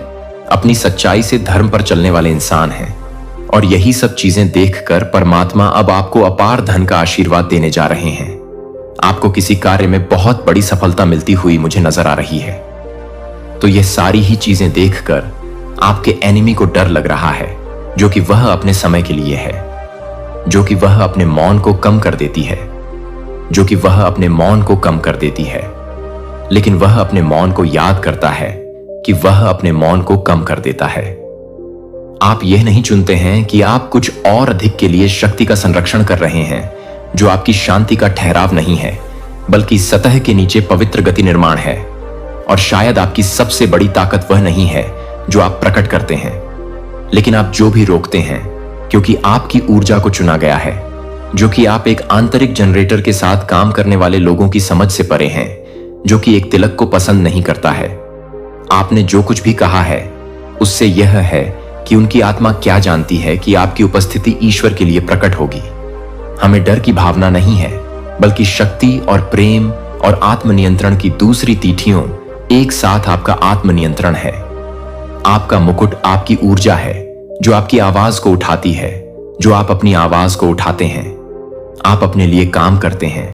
अपनी सच्चाई से धर्म पर चलने वाले इंसान हैं। और यही सब चीजें देखकर परमात्मा अब आपको अपार धन का आशीर्वाद देने जा रहे हैं। आपको किसी कार्य में बहुत बड़ी सफलता मिलती हुई मुझे नजर आ रही है। तो यह सारी ही चीजें देखकर आपके एनिमी को डर लग रहा है, जो कि वह अपने समय के लिए है, जो कि वह अपने मौन को कम कर देती है, जो कि वह अपने मौन को कम कर देती है। लेकिन वह अपने मौन को याद करता है कि वह अपने मौन को कम कर देता है। आप यह नहीं चुनते हैं कि आप कुछ और अधिक के लिए शक्ति का संरक्षण कर रहे हैं, जो आपकी शांति का ठहराव नहीं है, बल्कि सतह के नीचे पवित्र गति निर्माण है। और शायद आपकी सबसे बड़ी ताकत वह नहीं है जो आप प्रकट करते हैं, लेकिन आप जो भी रोकते हैं, क्योंकि आपकी ऊर्जा को चुना गया है, जो कि आप एक आंतरिक जनरेटर के साथ काम करने वाले लोगों की समझ से परे हैं, जो कि एक तिलक को पसंद नहीं करता है। आपने जो कुछ भी कहा है उससे यह है कि उनकी आत्मा क्या जानती है कि आपकी उपस्थिति ईश्वर के लिए प्रकट होगी। हमें डर की भावना नहीं है, बल्कि शक्ति और प्रेम और आत्मनियंत्रण की दूसरी तीठियों एक साथ आपका आत्मनियंत्रण है। आपका मुकुट आपकी ऊर्जा है, जो आपकी आवाज को उठाती है, जो आप अपनी आवाज को उठाते हैं। आप अपने लिए काम करते हैं,